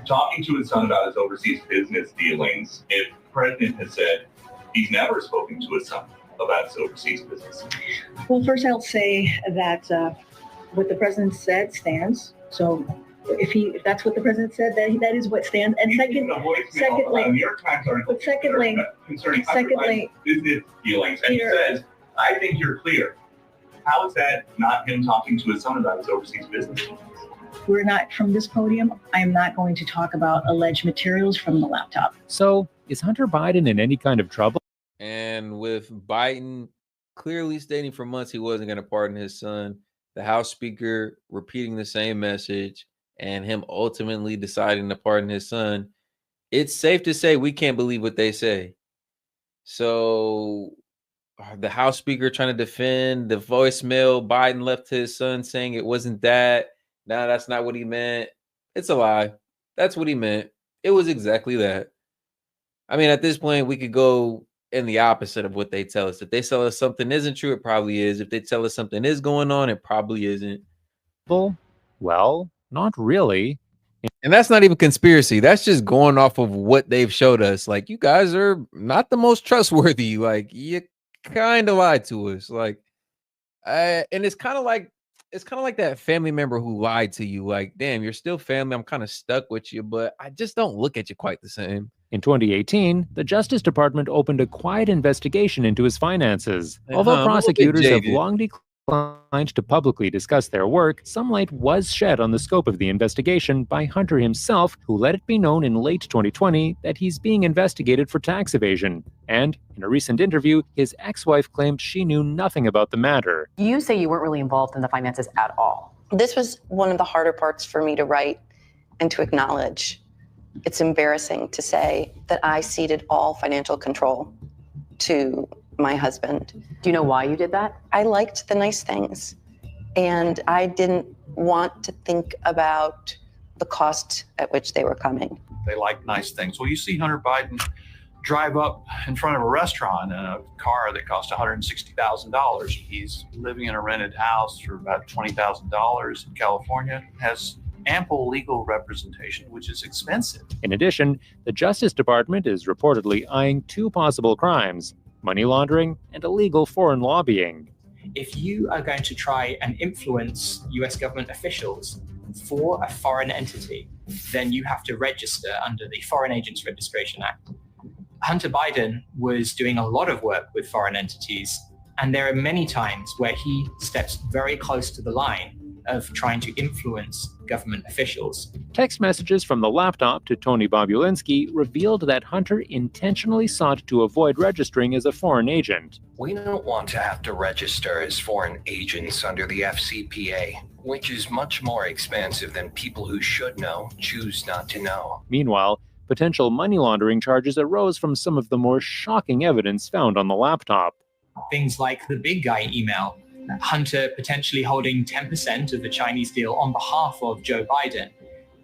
talking to his son about his overseas business dealings if the president has said he's never spoken to his son about his overseas business? Well, first I'll say that what the president said stands. So if that's what the president said, that is what stands. And secondly, business dealings, and he says, I think you're clear. How is that not him talking to his son about his overseas business? We're not, from this podium, I am not going to talk about alleged materials from the laptop. So, is Hunter Biden in any kind of trouble? And with Biden clearly stating for months he wasn't going to pardon his son, the House Speaker repeating the same message, and him ultimately deciding to pardon his son, it's safe to say we can't believe what they say. So the House Speaker trying to defend the voicemail Biden left to his son saying it wasn't that. No, that's not what he meant. It's a lie. That's what he meant. It was exactly that. I mean, at this point, we could go in the opposite of what they tell us. If they tell us something isn't true, it probably is. If they tell us something is going on, it probably isn't. Well, not really. And that's not even conspiracy. That's just going off of what they've showed us. Like, you guys are not the most trustworthy. Like, you kind of lied to us. Like, and it's kind of like that family member who lied to you. Like, damn, you're still family. I'm kind of stuck with you, but I just don't look at you quite the same. In 2018, the Justice Department opened a quiet investigation into his finances. Although prosecutors have long declined to publicly discuss their work, some light was shed on the scope of the investigation by Hunter himself, who let it be known in late 2020 that he's being investigated for tax evasion. And in a recent interview, his ex-wife claimed she knew nothing about the matter. You say you weren't really involved in the finances at all. This was one of the harder parts for me to write and to acknowledge. It's embarrassing to say that I ceded all financial control to my husband. Do you know why you did that? I liked the nice things, and I didn't want to think about the cost at which they were coming. They like nice things. Well, you see Hunter Biden drive up in front of a restaurant in a car that cost $160,000. He's living in a rented house for about $20,000 in California, has ample legal representation, which is expensive. In addition, the Justice Department is reportedly eyeing two possible crimes: money laundering and illegal foreign lobbying. If you are going to try and influence US government officials for a foreign entity, then you have to register under the Foreign Agents Registration Act. Hunter Biden was doing a lot of work with foreign entities, and there are many times where he steps very close to the line of trying to influence government officials. Text messages from the laptop to Tony Bobulinski revealed that Hunter intentionally sought to avoid registering as a foreign agent. We don't want to have to register as foreign agents under the FCPA, which is much more expensive than people who should know choose not to know. Meanwhile, potential money laundering charges arose from some of the more shocking evidence found on the laptop. Things like the big guy email, Hunter potentially holding 10% of the Chinese deal on behalf of Joe Biden.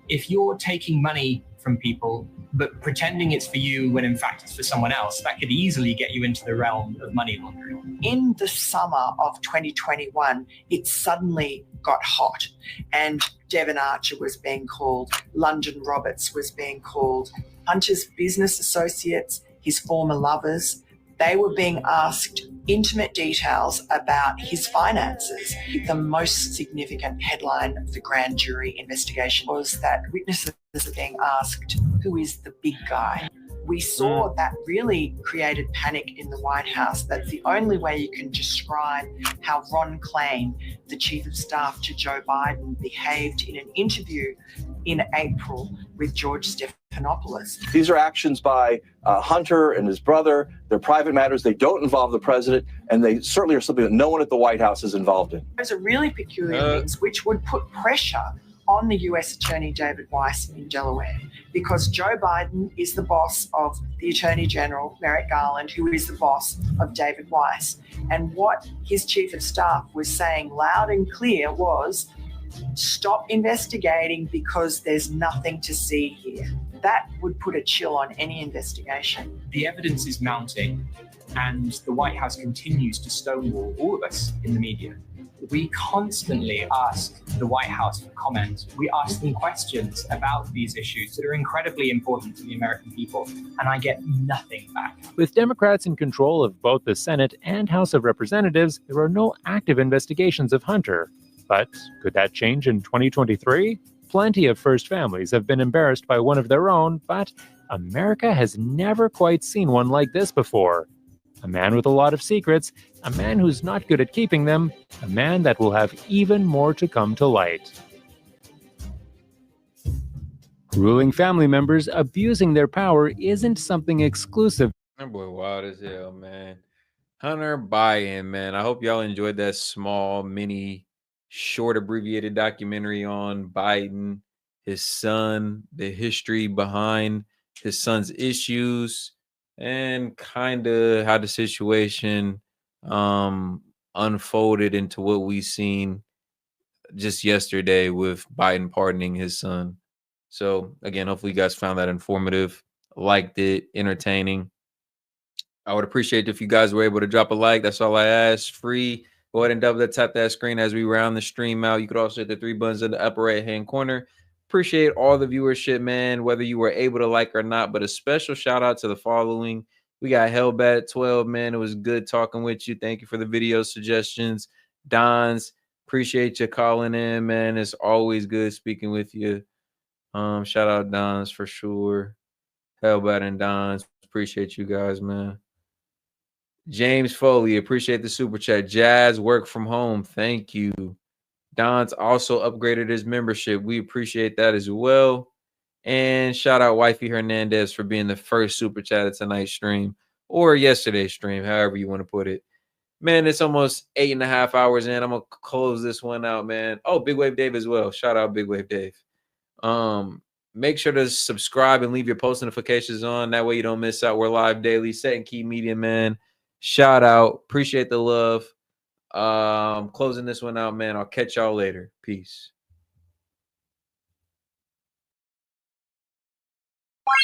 If you're taking money from people, but pretending it's for you when in fact it's for someone else, that could easily get you into the realm of money laundering. In the summer of 2021, it suddenly got hot, and Devon Archer was being called, London Roberts was being called, Hunter's business associates, his former lovers, they were being asked intimate details about his finances. The most significant headline of the grand jury investigation was that witnesses are being asked, who is the big guy? we saw that really created panic in the White House. That's the only way you can describe how Ron Klain, the chief of staff to Joe Biden, behaved in an interview in April with George Stephanopoulos. These are actions by Hunter and his brother. They're private matters. They don't involve the president, and they certainly are something that no one at the White House is involved in. Those are really peculiar things which would put pressure on the U.S. Attorney David Weiss in Delaware, because Joe Biden is the boss of the Attorney General, Merrick Garland, who is the boss of David Weiss. And what his chief of staff was saying loud and clear was, stop investigating because there's nothing to see here. That would put a chill on any investigation. The evidence is mounting, and the White House continues to stonewall all of us in the media. We constantly ask the White House for comment. We ask them questions about these issues that are incredibly important to the American people, and I get nothing back. With Democrats in control of both the Senate and House of Representatives, there are no active investigations of Hunter. But could that change in 2023? Plenty of first families have been embarrassed by one of their own, but America has never quite seen one like this before. A man with a lot of secrets, a man who's not good at keeping them, a man that will have even more to come to light. Ruling family members abusing their power isn't something exclusive. That boy wild as hell, man. Hunter Biden, man. I hope y'all enjoyed that small, mini, short, abbreviated documentary on Biden, his son, the history behind his son's issues, and kind of how the situation unfolded into what we seen just yesterday with Biden pardoning his son. So again, hopefully you guys found that informative, liked it, entertaining. I would appreciate if you guys were able to drop a like. That's all I ask. Free. Go ahead and double tap that screen as we round the stream out. You could also hit the 3 buttons in the upper right hand corner. Appreciate all the viewership, man, whether you were able to like or not. But a special shout out to the following. We got Hellbat12, man. It was good talking with you. Thank you for the video suggestions. Don's, appreciate you calling in, man. It's always good speaking with you. Shout out Don's for sure. Hellbat and Don's, appreciate you guys, man. James Foley, appreciate the super chat. Jazz, work from home. Thank you. Don's also upgraded his membership. We appreciate that as well. And shout out Wifey Hernandez for being the first super chat of tonight's stream or yesterday's stream, however you want to put it. Man, it's almost 8.5 hours in. I'm going to close this one out, man. Oh, Big Wave Dave as well. Shout out Big Wave Dave. Make sure to subscribe and leave your post notifications on. That way you don't miss out. We're live daily. Set and Key Media, man. Shout out. Appreciate the love. Closing this one out, man. I'll catch y'all later. Peace. What?